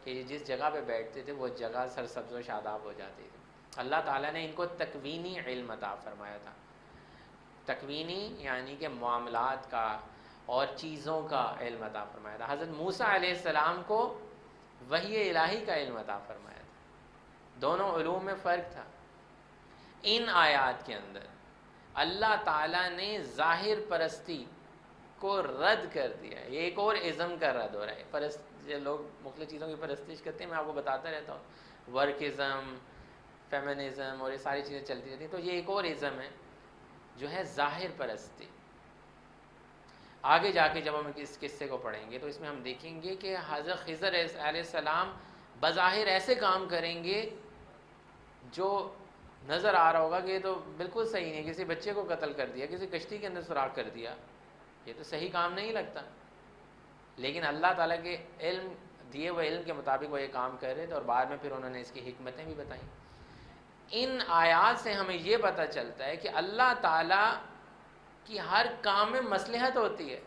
کہ جس جگہ پہ بیٹھتے تھے وہ جگہ سرسبز و شاداب ہو جاتی تھی۔ اللہ تعالیٰ نے ان کو تکوینی علم عطا فرمایا تھا، تکوینی یعنی کہ معاملات کا اور چیزوں کا علم عطا فرمایا تھا۔ حضرت موسیٰ علیہ السلام کو وحی الہی کا علم عطا فرمایا تھا، دونوں علوم میں فرق تھا۔ ان آیات کے اندر اللہ تعالیٰ نے ظاہر پرستی کو رد کر دیا ہے۔ یہ ایک اور ازم کا رد ہو رہا ہے۔ لوگ مختلف چیزوں کی پرستش کرتے ہیں، میں آپ کو بتاتا رہتا ہوں، ورک ازم، فیمنزم اور یہ ساری چیزیں چلتی رہتی ہیں، تو یہ ایک اور ازم ہے جو ہے ظاہر پرستی۔ آگے جا کے جب ہم اس قصے کو پڑھیں گے تو اس میں ہم دیکھیں گے کہ حضرت خضر علیہ السلام بظاہر ایسے کام کریں گے جو نظر آ رہا ہوگا کہ یہ تو بالکل صحیح نہیں، کسی بچے کو قتل کر دیا، کسی کشتی کے اندر سوراخ کر دیا، یہ تو صحیح کام نہیں لگتا، لیکن اللہ تعالیٰ کے علم دیے ہوئے علم کے مطابق وہ یہ کام کر رہے تھے، اور بعد میں پھر انہوں نے اس کی حکمتیں بھی بتائیں۔ ان آیات سے ہمیں یہ پتہ چلتا ہے کہ اللہ تعالیٰ کی ہر کام میں مصلحت ہوتی ہے،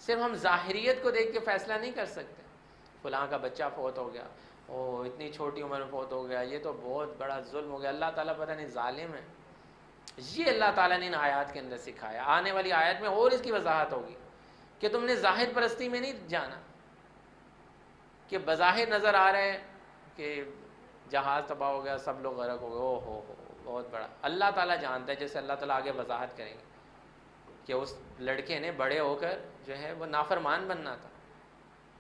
صرف ہم ظاہریت کو دیکھ کے فیصلہ نہیں کر سکتے۔ فلاں کا بچہ فوت ہو گیا، او اتنی چھوٹی عمر میں فوت ہو گیا، یہ تو بہت بڑا ظلم ہو گیا، اللہ تعالیٰ پتہ نہیں ظالم ہے۔ یہ اللہ تعالیٰ نے ان آیات کے اندر سکھایا۔ آنے والی آیت میں اور اس کی وضاحت ہوگی کہ تم نے ظاہر پرستی میں نہیں جانا، کہ بظاہر نظر آ رہا ہے کہ جہاز تباہ ہو گیا، سب لوگ غرق ہو گئے، او ہو بہت بڑا۔ اللہ تعالیٰ جانتا ہے، جیسے اللہ تعالیٰ آگے وضاحت کریں گے کہ اس لڑکے نے بڑے ہو کر جو ہے وہ نافرمان بننا تھا،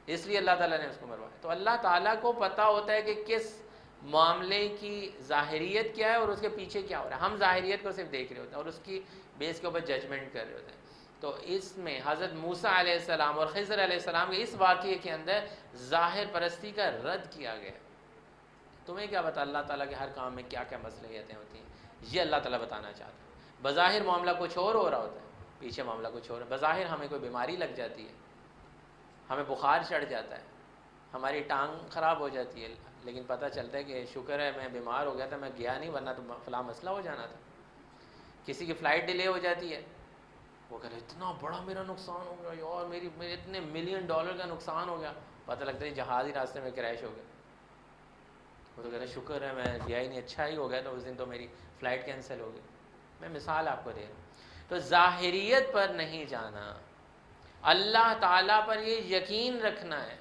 اس لیے اللہ تعالیٰ نے اس کو مروایا۔ تو اللہ تعالیٰ کو پتہ ہوتا ہے کہ کس معاملے کی ظاہریت کیا ہے اور اس کے پیچھے کیا ہو رہا ہے۔ ہم ظاہریت کو صرف دیکھ رہے ہوتے ہیں اور اس کی بیس کے اوپر ججمنٹ کر رہے ہوتے ہیں۔ تو اس میں حضرت موسیٰ علیہ السلام اور خضر علیہ السلام کے اس واقعے کے اندر ظاہر پرستی کا رد کیا گیا۔ تمہیں کیا پتہ اللہ تعالیٰ کے ہر کام میں کیا کیا مصلحتیں ہوتی ہیں، یہ اللہ تعالیٰ بتانا چاہتا ہے۔ بظاہر معاملہ کچھ اور ہو رہا ہوتا ہے، پیچھے معاملہ کچھ اور ہے۔ بظاہر ہمیں کوئی بیماری لگ جاتی ہے، ہمیں بخار چڑھ جاتا ہے، ہماری ٹانگ خراب ہو جاتی ہے، لیکن پتہ چلتا ہے کہ شکر ہے میں بیمار ہو گیا تھا، میں گیا نہیں ورنہ تو فلاں مسئلہ ہو جانا تھا۔ کسی کی فلائٹ ڈیلے ہو جاتی ہے، وہ کہہ رہے اتنا بڑا میرا نقصان ہو گیا یار، میرے اتنے $1 ملین کا نقصان ہو گیا، پتہ لگتا ہے جہاز ہی راستے میں کریش ہو گیا۔ وہ تو کہہ رہے شکر ہے میں گیا ہی نہیں، اچھا ہی ہو گیا، تو اس دن تو میری فلائٹ کینسل ہو گئی۔ میں مثال آپ کو دے رہا ہوں۔ تو ظاہریت پر نہیں جانا، اللہ تعالیٰ پر یہ یقین رکھنا ہے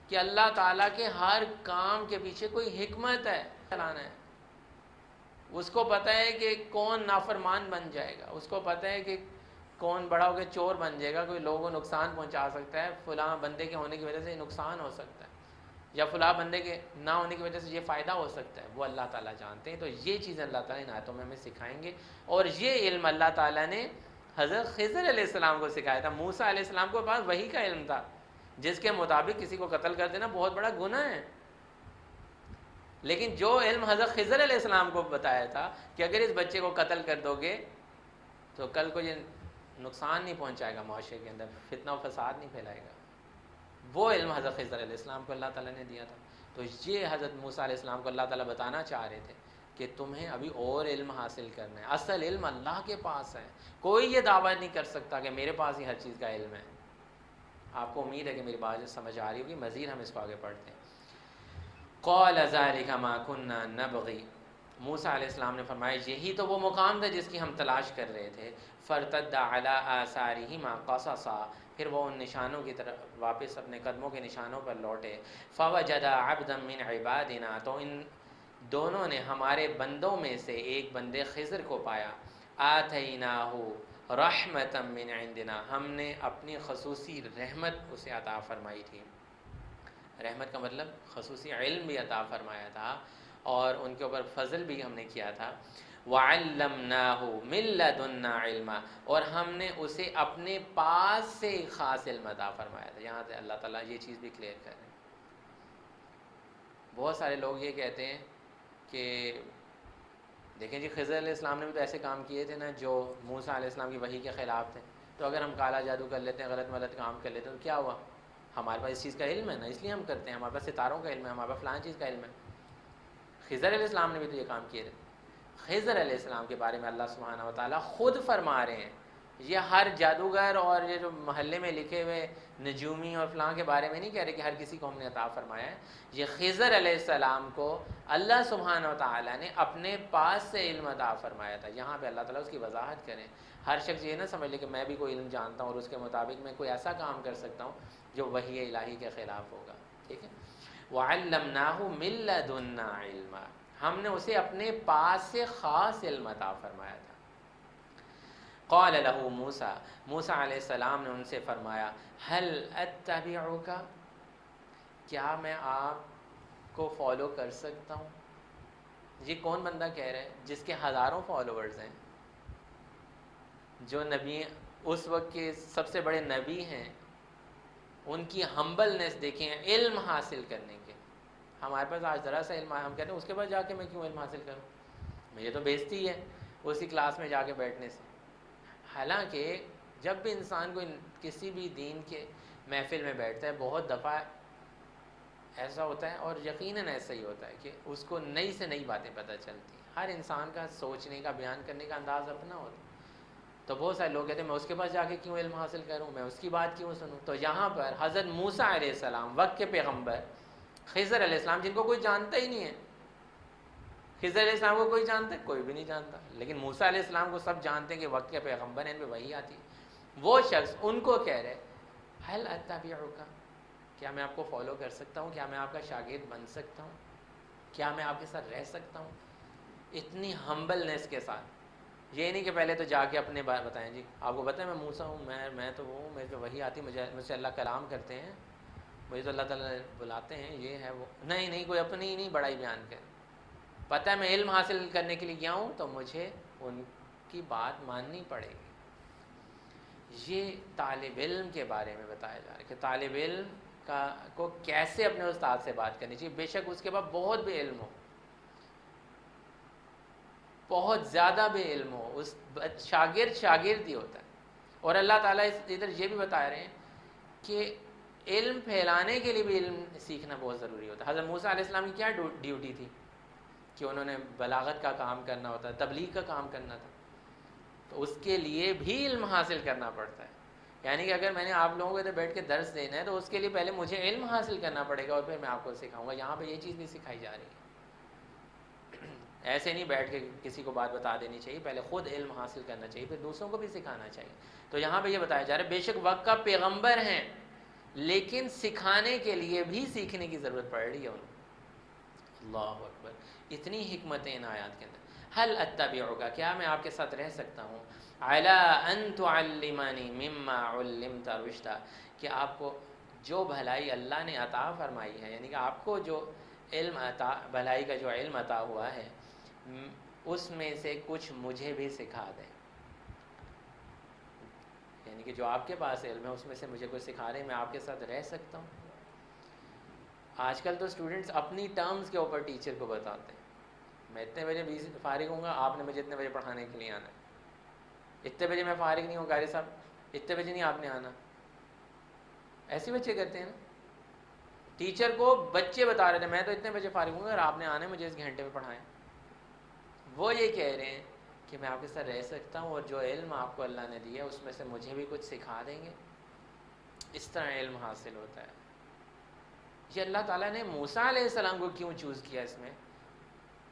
کہ اللہ تعالیٰ کے ہر کام کے پیچھے کوئی حکمت ہے، چلانا ہے۔ اس کو پتہ ہے کہ کون نافرمان بن جائے گا، اس کو پتہ ہے کہ کون بڑا ہو کے چور بن جائے گا، کوئی لوگوں کو نقصان پہنچا سکتا ہے، فلاں بندے کے ہونے کی وجہ سے یہ نقصان ہو سکتا ہے، یا فلاں بندے کے نہ ہونے کی وجہ سے یہ فائدہ ہو سکتا ہے، وہ اللہ تعالیٰ جانتے ہیں۔ تو یہ چیزیں اللہ تعالیٰ ان آیتوں میں ہمیں سکھائیں گے، اور یہ علم اللہ تعالیٰ نے حضرت خضر علیہ السلام کو سکھایا تھا۔ موسیٰ علیہ السلام کے پاس وحی کا علم تھا، جس کے مطابق کسی کو قتل کر دینا بہت بڑا گناہ ہے، لیکن جو علم حضرت خضر علیہ السلام کو بتایا تھا کہ اگر اس بچے کو قتل کر دو گے تو کل کو یہ نقصان نہیں پہنچائے گا، معاشرے کے اندر فتنہ و فساد نہیں پھیلائے گا، وہ علم حضرت خضر علیہ السلام کو اللہ تعالیٰ نے دیا تھا۔ تو یہ حضرت موسیٰ علیہ السلام کو اللہ تعالیٰ بتانا چاہ رہے تھے کہ تمہیں ابھی اور علم حاصل کرنا ہے، اصل علم اللہ کے پاس ہے، کوئی یہ دعویٰ نہیں کر سکتا کہ میرے پاس ہی ہر چیز کا علم ہے۔ آپ کو امید ہے کہ میری بات سمجھ آ رہی ہوگی، مزید ہم اس کو آگے پڑھتے ہیں۔ قال ذلك ما كنا نبغي، موسیٰ علیہ السلام نے فرمایا یہی تو وہ مقام تھا جس کی ہم تلاش کر رہے تھے۔ فرتد على آثارهما قصصا، پھر وہ ان نشانوں کی طرف واپس اپنے قدموں کے نشانوں پر لوٹے۔ فوجد عبدا من عبادنا، تو ان دونوں نے ہمارے بندوں میں سے ایک بندے خضر کو پایا۔ آتیناہ رحمتا من عندنا، ہم نے اپنی خصوصی رحمت اسے عطا فرمائی تھی۔ رحمت کا مطلب خصوصی علم بھی عطا فرمایا تھا اور ان کے اوپر فضل بھی ہم نے کیا تھا۔ وَعَلَّمْنَاهُ مِن لَّدُنَّا عِلْمًا، اور ہم نے اسے اپنے پاس سے خاص علم عطا فرمایا تھا۔ یہاں سے اللہ تعالیٰ یہ چیز بھی کلیئر کر رہے ہیں۔ بہت سارے لوگ یہ کہتے ہیں کہ دیکھیں جی خضر علیہ السلام نے بھی تو ایسے کام کیے تھے نا جو موسیٰ علیہ السلام کی وحی کے خلاف تھے، تو اگر ہم کالا جادو کر لیتے ہیں، غلط کام کر لیتے ہیں تو کیا ہوا؟ ہمارے پاس اس چیز کا علم ہے نا، اس لیے ہم کرتے ہیں، ہمارے پاس ستاروں کا علم ہے، ہمارے پاس فلاں چیز کا علم ہے۔ خضر علیہ السلام نے بھی تو یہ کام کیے تھے۔ خضر علیہ السلام کے بارے میں اللہ سبحانہ و تعالیٰ خود فرما رہے ہیں یہ ہر جادوگر اور یہ جو محلے میں لکھے ہوئے نجومی اور فلاں کے بارے میں نہیں کہہ رہے کہ ہر کسی کو ہم نے عطا فرمایا ہے. یہ خضر علیہ السلام کو اللہ سبحانہ و تعالیٰ نے اپنے پاس سے علم عطا فرمایا تھا. یہاں پہ اللہ تعالیٰ اس کی وضاحت کریں. ہر شخص یہ نہ سمجھ لے کہ میں بھی کوئی علم جانتا ہوں اور اس کے مطابق میں کوئی ایسا کام کر سکتا ہوں جو وحی الہی کے خلاف ہوگا. ٹھیک ہے. وَعَلَّمْنَاهُ مِن لَّدُنَّا عِلْمًا, ہم نے اسے اپنے پاس سے خاص علم عطا فرمایا تھا. قال له موسیٰ, موسیٰ علیہ السلام نے ان سے فرمایا, هل اتبعک, کیا میں آپ کو فالو کر سکتا ہوں. یہ کون بندہ کہہ رہا ہے جس کے ہزاروں فالوورز ہیں, جو نبی اس وقت کے سب سے بڑے نبی ہیں, ان کی ہمبلنس دیکھیں علم حاصل کرنے کے. ہمارے پاس آج ذرا سا علم ہے, ہم کہتے ہیں اس کے بعد جا کے میں کیوں علم حاصل کروں, مجھے تو بےزتی ہے اسی کلاس میں جا کے بیٹھنے سے. حالانکہ جب بھی انسان کو کسی بھی دین کے محفل میں بیٹھتا ہے, بہت دفعہ ایسا ہوتا ہے اور یقیناً ایسا ہی ہوتا ہے کہ اس کو نئی سے نئی باتیں پتہ چلتی ہیں. ہر انسان کا سوچنے کا, بیان کرنے کا انداز اپنا ہوتا ہے. تو بہت سارے لوگ کہتے ہیں میں اس کے پاس جا کے کیوں علم حاصل کروں, میں اس کی بات کیوں سنوں. تو یہاں پر حضرت موسیٰ علیہ السلام, وقت کے پیغمبر خضر علیہ السلام, جن کو کوئی جانتا ہی نہیں ہے. خضر علیہ السلام کو کوئی جانتا ہے, کوئی بھی نہیں جانتا, لیکن موسیٰ علیہ السلام کو سب جانتے ہیں کہ وقت کے پیغمبر ہیں, ان پہ وحی آتی ہے. وہ شخص ان کو کہہ رہے هل اتبعک, کیا میں آپ کو فالو کر سکتا ہوں, کیا میں آپ کا شاگرد بن سکتا ہوں, کیا میں آپ کے ساتھ رہ سکتا ہوں. اتنی ہمبلنس کے ساتھ. یہ نہیں کہ پہلے تو جا کے اپنے بات بتائیں, جی آپ کو پتہ ہے میں موسیٰ ہوں, میں تو وہ, میرے پہ وحی آتی, مجھ سے اللہ کلام کرتے ہیں, مجھے تو اللہ تعالیٰ بلاتے ہیں, یہ ہے وہ. نہیں, کوئی اپنی نہیں بڑائی بیان کرے. پتہ ہے میں علم حاصل کرنے کے لیے گیا ہوں تو مجھے ان کی بات ماننی پڑے گی. یہ طالب علم کے بارے میں بتایا جا رہا ہے کہ طالب علم کو کیسے اپنے استاد سے بات کرنی چاہیے, بے شک اس کے بعد بہت بھی علم ہو, بہت زیادہ بھی علم ہو, اس شاگرد ہی ہوتا ہے. اور اللہ تعالیٰ ادھر یہ بھی بتا رہے ہیں کہ علم پھیلانے کے لیے بھی علم سیکھنا بہت ضروری ہوتا ہے. حضرت موسیٰ علیہ السلام کی کیا ڈیوٹی تھی کہ انہوں نے بلاغت کا کام کرنا ہوتا ہے, تبلیغ کا کام کرنا تھا, تو اس کے لیے بھی علم حاصل کرنا پڑتا ہے. یعنی کہ اگر میں نے آپ لوگوں کو ادھر بیٹھ کے درس دینا ہے تو اس کے لیے پہلے مجھے علم حاصل کرنا پڑے گا اور پھر میں آپ کو سکھاؤں گا. یہاں پہ یہ چیز بھی سکھائی جا رہی ہے. ایسے نہیں بیٹھ کے کسی کو بات بتا دینی چاہیے, پہلے خود علم حاصل کرنا چاہیے, پھر دوسروں کو بھی سکھانا چاہیے. تو یہاں پہ یہ بتایا جا رہا ہے بے شک وقت کا پیغمبر ہیں, لیکن سکھانے کے لیے بھی سیکھنے کی ضرورت پڑ رہی ہے انہیں. اللہ اکبر, اتنی حکمتیں ان آیات کے اندر. هل اتبعک, کیا میں آپ کے ساتھ رہ سکتا ہوں, علی ان تعلمنی مما علمت رشدا, کہ آپ کو جو بھلائی اللہ نے عطا فرمائی ہے, یعنی کہ آپ کو جو علم عطا, بھلائی کا جو علم عطا ہوا ہے, اس میں سے کچھ مجھے بھی سکھا دیں. یعنی کہ جو آپ کے پاس علم ہے اس میں سے مجھے کوئی سکھا رہے, میں آپ کے ساتھ رہ سکتا ہوں. آج کل تو اسٹوڈنٹس اپنی ٹرمز کے اوپر ٹیچر کو بتاتے ہیں, میں اتنے بجے فارغ ہوں گا, آپ نے مجھے اتنے بجے پڑھانے کے لیے آنا ہے. اتنے بجے میں فارغ نہیں ہوں قاری صاحب, اتنے بجے نہیں آپ نے آنا. ایسے بچے کرتے ہیں نا. ٹیچر کو بچے بتا رہے تھے میں تو اتنے بجے فارغ ہوں گا اور آپ نے آنا ہے, مجھے اس گھنٹے میں پڑھائیں. وہ یہ کہہ رہے ہیں کہ میں آپ کے ساتھ رہ سکتا ہوں اور جو علم آپ کو اللہ نے دیا اس میں سے مجھے بھی کچھ سکھا دیں گے. اس طرح علم حاصل ہوتا ہے. یہ اللہ تعالیٰ نے موسیٰ علیہ السلام کو کیوں چوز کیا اس میں,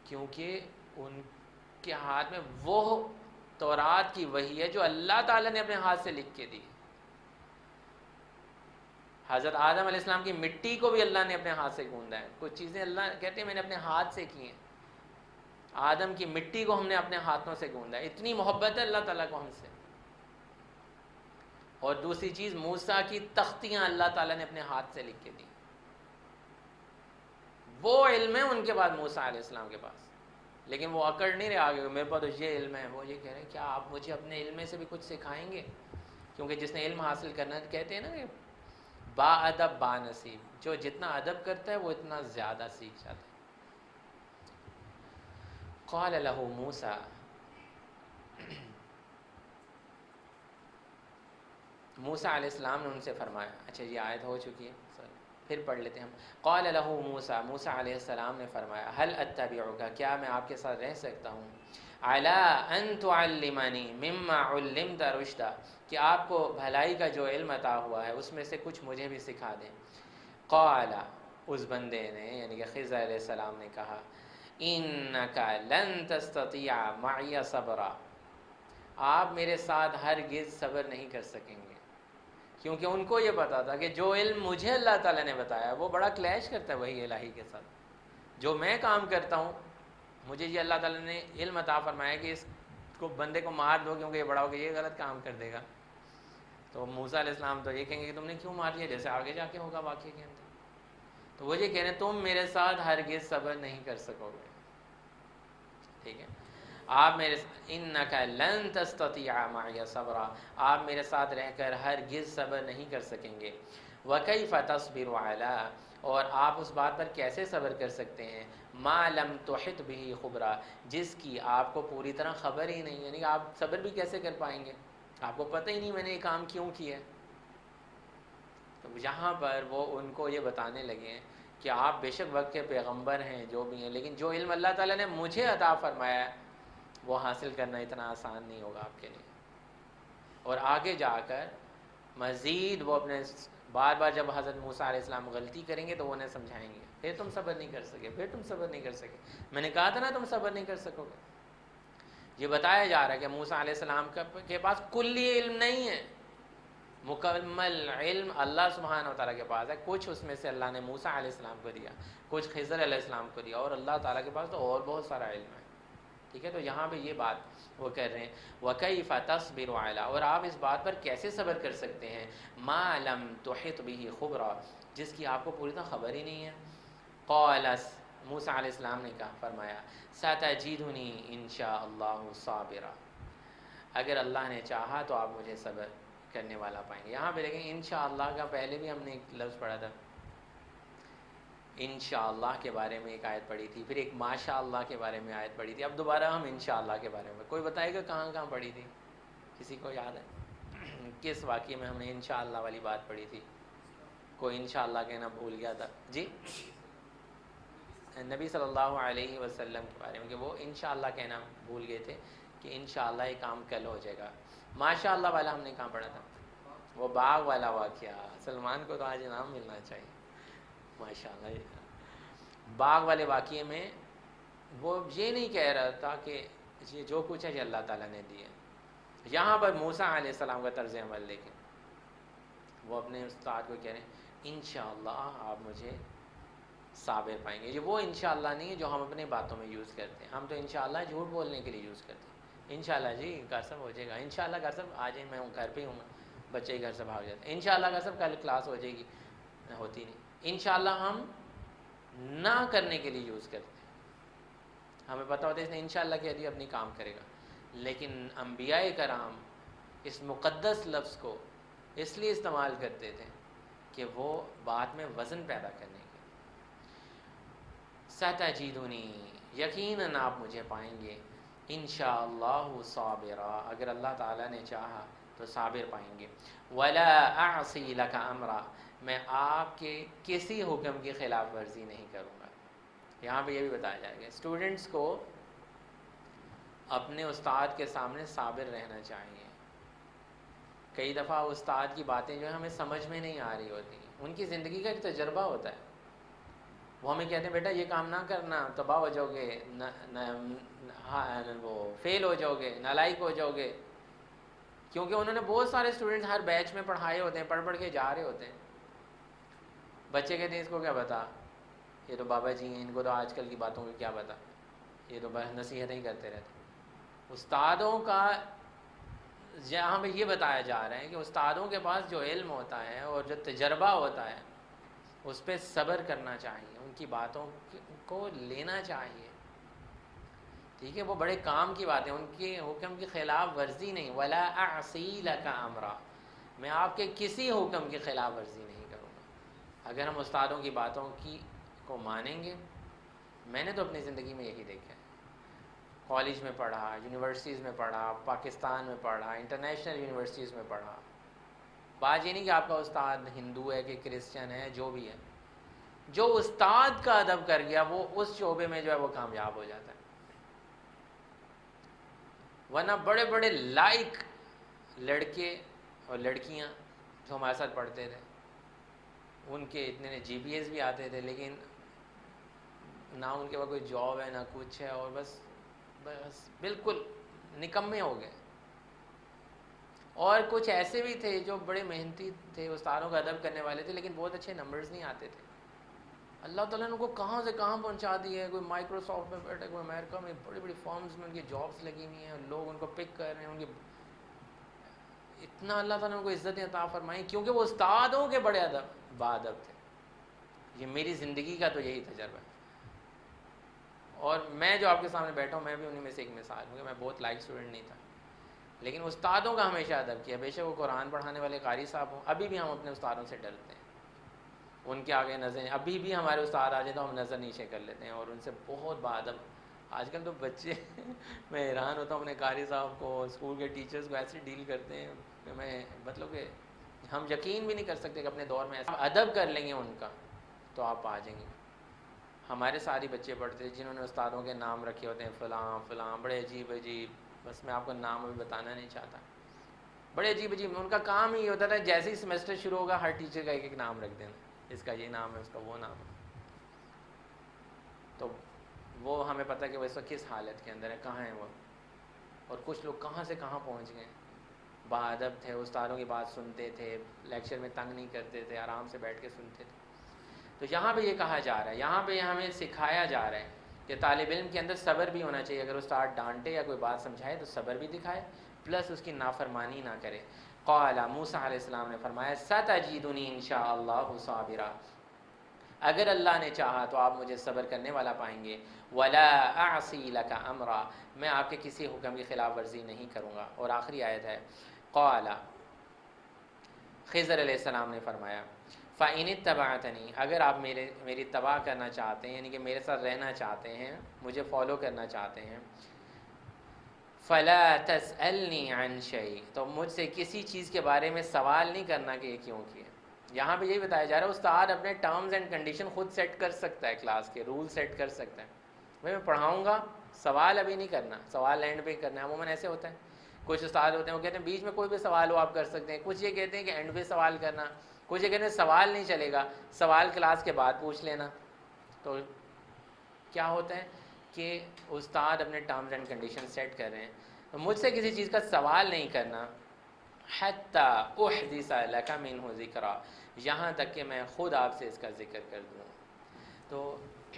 کیونکہ ان کے ہاتھ میں وہ تورات کی وحی ہے جو اللہ تعالیٰ نے اپنے ہاتھ سے لکھ کے دی. حضرت آدم علیہ السلام کی مٹی کو بھی اللہ نے اپنے ہاتھ سے گوندا ہے. کچھ چیزیں اللہ کہتے ہیں میں نے اپنے ہاتھ سے کی ہیں. آدم کی مٹی کو ہم نے اپنے ہاتھوں سے گوندا ہے. اتنی محبت ہے اللہ تعالیٰ کو ہم سے. اور دوسری چیز, موسیٰ کی تختیاں اللہ تعالیٰ نے اپنے ہاتھ سے لکھ کے دی. وہ علم ہے ان کے بعد موسیٰ علیہ السلام کے پاس, لیکن وہ اکڑ نہیں رہے آگے, میرے پاس تو یہ علم ہے. وہ یہ کہہ رہے ہیں کیا آپ مجھے اپنے علم میں سے بھی کچھ سکھائیں گے, کیونکہ جس نے علم حاصل کرنا, کہتے ہیں نا کہ با ادب با نصیب, جو جتنا ادب کرتا ہے وہ اتنا زیادہ سیکھ جاتا ہے. قال له موسیٰ, موسیٰ علیہ السلام نے ان سے فرمایا, اچھا یہ آیت ہو چکی ہے, پھر پڑھ لیتے ہیں ہم. قال له موسیٰ، موسیٰ علیہ السلام نے فرمایا، هل اتبعک، کیا میں آپ کے ساتھ رہ سکتا ہوں، علی ان تعلمنی مما علمت رشدا، کہ آپ کو بھلائی کا جو علم عطا ہوا ہے اس میں سے کچھ مجھے بھی سکھا دیں. قال، اس بندے نے یعنی کہ خضر علیہ السلام نے کہا، انک لن تستطیع معی صبرا، آپ میرے ساتھ ہرگز صبر نہیں کر سکیں گے. کیونکہ ان کو یہ پتا تھا کہ جو علم مجھے اللہ تعالیٰ نے بتایا وہ بڑا کلیش کرتا ہے وہی الہی کے ساتھ. جو میں کام کرتا ہوں، مجھے یہ اللہ تعالیٰ نے علم عطا فرمایا کہ اس کو بندے کو مار دو کیونکہ یہ بڑا ہو کے یہ غلط کام کر دے گا. تو موسیٰ علیہ السلام تو یہ کہیں گے کہ تم نے کیوں مار دیا، جیسے آگے جا کے ہوگا واقعے کے اندر. تو وہ یہ کہہ رہے ہیں تم میرے ساتھ ہرگز صبر نہیں کر سکو گے. ٹھیک ہے، آپ میرے انک لن تستطیع معی صبرا، آپ میرے ساتھ رہ کر ہرگز صبر نہیں کر سکیں گے. وکیف تصبر علی، اور آپ اس بات پر کیسے صبر کر سکتے ہیں، ما لم تحط به خبرا، جس کی آپ کو پوری طرح خبر ہی نہیں، یعنی کہ آپ صبر بھی کیسے کر پائیں گے، آپ کو پتہ ہی نہیں میں نے یہ کام کیوں کیا. تو یہاں پر وہ ان کو یہ بتانے لگے ہیں کہ آپ بے شک وقت کے پیغمبر ہیں جو بھی ہیں، لیکن جو علم اللہ تعالیٰ نے مجھے عطا فرمایا ہے وہ حاصل کرنا اتنا آسان نہیں ہوگا آپ کے لیے. اور آگے جا کر مزید وہ اپنے بار بار جب حضرت موسیٰ علیہ السلام غلطی کریں گے تو وہ انہیں سمجھائیں گے، پھر تم صبر نہیں کر سکے، پھر تم صبر نہیں کر سکے، میں نے کہا تھا نا تم صبر نہیں کر سکو گے. یہ بتایا جا رہا ہے کہ موسیٰ علیہ السلام کے پاس کلی علم نہیں ہے، مکمل علم اللہ سبحانہ و تعالیٰ کے پاس ہے. کچھ اس میں سے اللہ نے موسیٰ علیہ السلام کو دیا، کچھ خضر علیہ السلام کو دیا، اور اللہ تعالیٰ کے پاس تو اور بہت سارا علم ہے. ٹھیک ہے، تو یہاں پہ یہ بات وہ کہہ رہے ہیں وَكَيْفَ تَصْبِرُ عَلَىٰ، اور آپ اس بات پر کیسے صبر کر سکتے ہیں، مَا لَمْ تُحِطْ بِهِ خُبْرًا، جس کی آپ کو پوری طرح خبر ہی نہیں ہے. قَالَ، موسیٰ علیہ السلام نے کہا، فرمایا، سَتَجِدُنِي إِن شَاءَ اللَّهُ صَابِرًا، اگر اللہ نے چاہا تو آپ مجھے صبر کرنے والا پائیں گے. یہاں پہ دیکھیں انشاءاللہ کا پہلے بھی ہم نے ایک لفظ پڑھا تھا، انشاءاللہ کے بارے میں ایک آیت پڑھی تھی، پھر ایک ماشاءاللہ کے بارے میں آیت پڑھی تھی، اب دوبارہ ہم انشاءاللہ کے بارے میں. کوئی بتائے گا کہاں کہاں پڑھی تھی، کسی کو یاد ہے کس واقعے میں ہم نے انشاءاللہ والی بات پڑھی تھی؟ کوئی انشاءاللہ کہنا بھول گیا تھا؟ جی، نبی صلی اللہ علیہ وسلم کے بارے میں کہ وہ انشاءاللہ کہنا بھول گئے تھے کہ انشاءاللہ یہ کام کل ہو جائے گا. ماشاءاللہ والا ہم نے کہاں پڑھا تھا؟ وہ باغ والا واقعہ. سلمان کو تو آج انعام ملنا چاہیے، ماشاءاللہ. باغ والے واقعے میں وہ یہ نہیں کہہ رہا تھا کہ یہ جو کچھ ہے یہ اللہ تعالیٰ نے دیا. یہاں پر موسیٰ علیہ السلام کا طرز عمل لیکن وہ اپنے استاد کو کہہ رہے ہیں انشاءاللہ آپ مجھے صابر پائیں گے. یہ وہ انشاءاللہ نہیں ہے جو ہم اپنے باتوں میں یوز کرتے ہیں. ہم تو انشاءاللہ جھوٹ بولنے کے لیے یوز کرتے ہیں. انشاءاللہ جی گھر سب ہو جائے گا، انشاءاللہ گھر سب آ جائیں، میں گھر پہ ہی ہوں، بچے گھر سے بھاگ جاتے ہیں، انشاءاللہ گھر سب کل کلاس ہو جائے گی، ہوتی نہیں. انشاءاللہ ہم نہ کرنے کے لیے یوز کرتے ہیں. ہمیں پتہ ہوتا ہے اس نے انشاءاللہ کہہ دیا اپنی کام کرے گا. لیکن انبیاء کرام اس مقدس لفظ کو اس لیے استعمال کرتے تھے کہ وہ بات میں وزن پیدا کرنے کے. ستجدنی، یقیناً آپ مجھے پائیں گے، انشاءاللہ صابرا، اگر اللہ تعالیٰ نے چاہا تو صابر پائیں گے. ولا اعصی لک امرا، میں آپ کے کسی حکم کی خلاف ورزی نہیں کروں گا. یہاں پہ یہ بھی بتایا جائے گا اسٹوڈنٹس کو اپنے استاد کے سامنے صابر رہنا چاہیے. کئی دفعہ استاد کی باتیں جو ہے ہمیں سمجھ میں نہیں آ رہی ہوتی، ان کی زندگی کا ایک تجربہ ہوتا ہے. وہ ہمیں کہتے ہیں بیٹا یہ کام نہ کرنا، تباہ ہو جاؤ گے، وہ فیل ہو جاؤ گے، نالائق ہو جاؤ گے. کیونکہ انہوں نے بہت سارے اسٹوڈنٹس ہر بیچ میں پڑھائے ہوتے ہیں، پڑھ پڑھ کے جا رہے ہوتے ہیں. بچے کہتے ہیں اس کو کیا پتا، یہ تو بابا جی ہیں، ان کو تو آج کل کی باتوں کو کیا پتا، یہ تو بس نصیحتیں ہی کرتے رہتے. استادوں کا جہاں پہ یہ بتایا جا رہا ہے کہ استادوں کے پاس جو علم ہوتا ہے اور جو تجربہ ہوتا ہے اس پہ صبر کرنا چاہیے، ان کی باتوں کو لینا چاہیے. ٹھیک ہے، وہ بڑے کام کی باتیں، ان کے حکم کی خلاف ورزی نہیں. ولا اعصی لک امرا، میں آپ کے کسی حکم کی خلاف ورزی نہیں کروں گا. اگر ہم استادوں کی باتوں کو مانیں گے، میں نے تو اپنی زندگی میں یہی دیکھا ہے. کالج میں پڑھا، یونیورسٹیز میں پڑھا، پاکستان میں پڑھا، انٹرنیشنل یونیورسٹیز میں پڑھا. بات یہ نہیں کہ آپ کا استاد ہندو ہے کہ کرسچن ہے، جو بھی ہے، جو استاد کا ادب کر گیا وہ اس شعبے میں جو ہے وہ کامیاب ہو جاتا ہے. ورنہ بڑے بڑے لائق لڑکے اور لڑکیاں جو ہمارے ساتھ پڑھتے تھے، ان کے اتنے جی پی ایس بھی آتے تھے، لیکن نہ ان کے پاس کوئی جاب ہے نہ کچھ ہے، اور بس بالکل نکمے ہو گئے. اور کچھ ایسے بھی تھے جو بڑے محنتی تھے، استادوں کا ادب کرنے والے تھے، لیکن بہت اچھے نمبرز نہیں آتے تھے. اللہ تعالیٰ نے ان کو کہاں سے کہاں پہنچا دی ہے. کوئی مائکروسافٹ میں بیٹھے، کوئی امریکہ میں بڑی بڑی فارمز میں ان کی جابس لگی ہوئی ہیں، لوگ ان کو پک کر رہے ہیں. ان کی اتنا اللہ تعالیٰ نے ان کو عزتیں عطا فرمائی کیونکہ وہ استادوں کے بڑے با ادب تھے. یہ میری زندگی کا تو یہی تجربہ ہے. اور میں جو آپ کے سامنے بیٹھا ہوں، میں بھی انہیں میں سے ایک مثال ہوں کہ میں بہت لائق اسٹوڈنٹ نہیں تھا، لیکن استادوں کا ہمیشہ ادب کیا. بے شک وہ قرآن پڑھانے والے قاری صاحب ہوں، ابھی بھی ہم اپنے استادوں سے ڈرتے ہیں. ان کے آگے نظر، ابھی بھی ہمارے استاد آ جائیں تو ہم نظر نیچے کر لیتے ہیں، اور ان سے بہت بادب. آج کل تو بچے میں حیران ہوتا ہوں اپنے قاری صاحب کو، اسکول کے ٹیچرز کو ایسے ڈیل کرتے ہیں کہ میں مطلب کہ ہم یقین بھی نہیں کر سکتے کہ اپنے دور میں ایسا ادب کر لیں گے ان کا تو آپ آ جائیں گے. ہمارے سارے بچے پڑھتے ہیں جنہوں نے استادوں کے نام رکھے ہوتے ہیں فلاں فلاں، بڑے عجیب عجیب، بس میں آپ کو نام ابھی بتانا نہیں چاہتا. بڑے عجیب عجیب ان کا کام ہی ہوتا تھا، جیسے ہی سیمسٹر شروع ہوگا ہر ٹیچر کا ایک ایک نام رکھ دینا، اس کا یہ نام ہے، اس کا وہ نام ہے. تو وہ ہمیں پتہ کہ وہ اس وقت کس حالت کے اندر ہے، کہاں ہے وہ. اور کچھ لوگ کہاں سے کہاں پہنچ گئے. باادب تھے، استادوں کی بات سنتے تھے، لیکچر میں تنگ نہیں کرتے تھے، آرام سے بیٹھ کے سنتے تھے. تو یہاں پہ یہ کہا جا رہا ہے، یہاں پہ ہمیں سکھایا جا رہا ہے کہ طالب علم کے اندر صبر بھی ہونا چاہیے. اگر استاد ڈانٹے یا کوئی بات سمجھائے تو صبر بھی دکھائے، پلس اس کی نافرمانی نہ کرے. قال موسیٰ علیہ السلام نے فرمایا ستجدنی انشاءاللہ صابرا، اگر اللہ نے چاہا تو آپ مجھے صبر کرنے والا پائیں گے. ولا اعصی لک امرا، میں آپ کے کسی حکم کی خلاف ورزی نہیں کروں گا. اور آخری آیت ہے، قال خضر علیہ السلام نے فرمایا فَإِنِ اتَّبَعْتَنِی، اگر آپ میری اتباع کرنا چاہتے ہیں، یعنی کہ میرے ساتھ رہنا چاہتے ہیں، مجھے فالو کرنا چاہتے ہیں، فَلَا تَسْأَلْنِی عَنْ شَيْءٍ، تو مجھ سے کسی چیز کے بارے میں سوال نہیں کرنا کہ یہ کیوں کیے. یہاں پہ یہی بتایا جا رہا ہے استاد اپنے ٹرمز اینڈ کنڈیشن خود سیٹ کر سکتا ہے، کلاس کے رول سیٹ کر سکتا ہے. میں پڑھاؤں گا، سوال ابھی نہیں کرنا، سوال اینڈ پہ کرنا ہے. عموماً ایسے ہوتا ہے، کچھ استاد ہوتے ہیں وہ کہتے ہیں بیچ میں کوئی بھی سوال ہو آپ کر سکتے ہیں. کچھ یہ کہتے ہیں کہ اینڈ پہ سوال کرنا، کچھ یہ کہتے ہیں سوال نہیں چلے گا، سوال کلاس کے بعد پوچھ لینا. تو کیا ہوتا ہے کہ استاد اپنے ٹرمز اینڈ کنڈیشن سیٹ کر رہے ہیں. تو مجھ سے کسی چیز کا سوال نہیں کرنا، حتی احدث لک منہ ذکرا، یہاں تک کہ میں خود آپ سے اس کا ذکر کر دوں. تو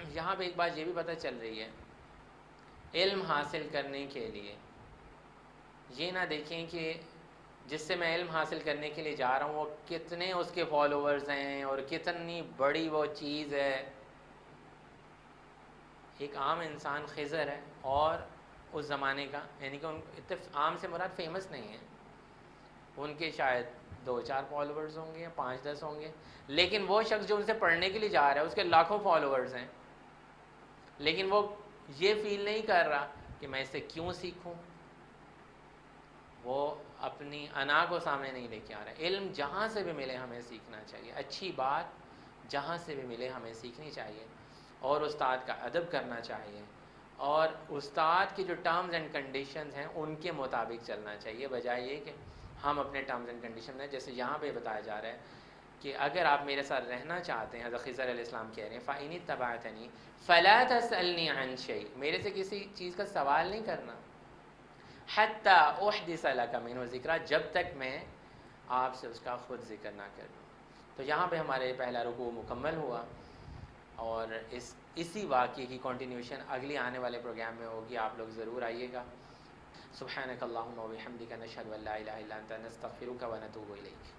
یہاں پہ ایک بات یہ بھی پتہ چل رہی ہے، علم حاصل کرنے کے لیے یہ نہ دیکھیں کہ جس سے میں علم حاصل کرنے کے لیے جا رہا ہوں وہ کتنے اس کے فالوورز ہیں اور کتنی بڑی وہ چیز ہے. ایک عام انسان خضر ہے اور اس زمانے کا، یعنی کہ ان عام سے مراد فیمس نہیں ہے، ان کے شاید 2-4 فالوورز ہوں گے یا 5-10 ہوں گے، لیکن وہ شخص جو ان سے پڑھنے کے لیے جا رہا ہے اس کے لاکھوں فالوورز ہیں، لیکن وہ یہ فیل نہیں کر رہا کہ میں اس سے کیوں سیکھوں. وہ اپنی انا کو سامنے نہیں لے کے آ رہا ہے. علم جہاں سے بھی ملے ہمیں سیکھنا چاہیے، اچھی بات جہاں سے بھی ملے ہمیں سیکھنی چاہیے، اور استاد کا ادب کرنا چاہیے، اور استاد کی جو ٹرمز اینڈ کنڈیشنز ہیں ان کے مطابق چلنا چاہیے، بجائے یہ کہ ہم اپنے ٹرمز اینڈ کنڈیشن ہیں. جیسے یہاں پہ بتایا جا رہا ہے کہ اگر آپ میرے ساتھ رہنا چاہتے ہیں، حضرت خضر علیہ السلام کہہ رہے ہیں فَإِنِ اتَّبَعْتَنِی فَلَا تَسْأَلْنِی عَنْ شَيْءٍ، میرے سے کسی چیز کا سوال نہیں کرنا، حتی احدث لک منہ ذکرا، جب تک میں آپ سے اس کا خود ذکر نہ کر دوں. تو یہاں پہ ہمارے پہلا رکوع مکمل ہوا، اور اسی واقعے کی کنٹینیوشن اگلی آنے والے پروگرام میں ہوگی. آپ لوگ ضرور آئیے گا. سبحانک اللہم و بحمدک، نشہد ان لا الہ الا انت، نستغفرک و نتوب الیک.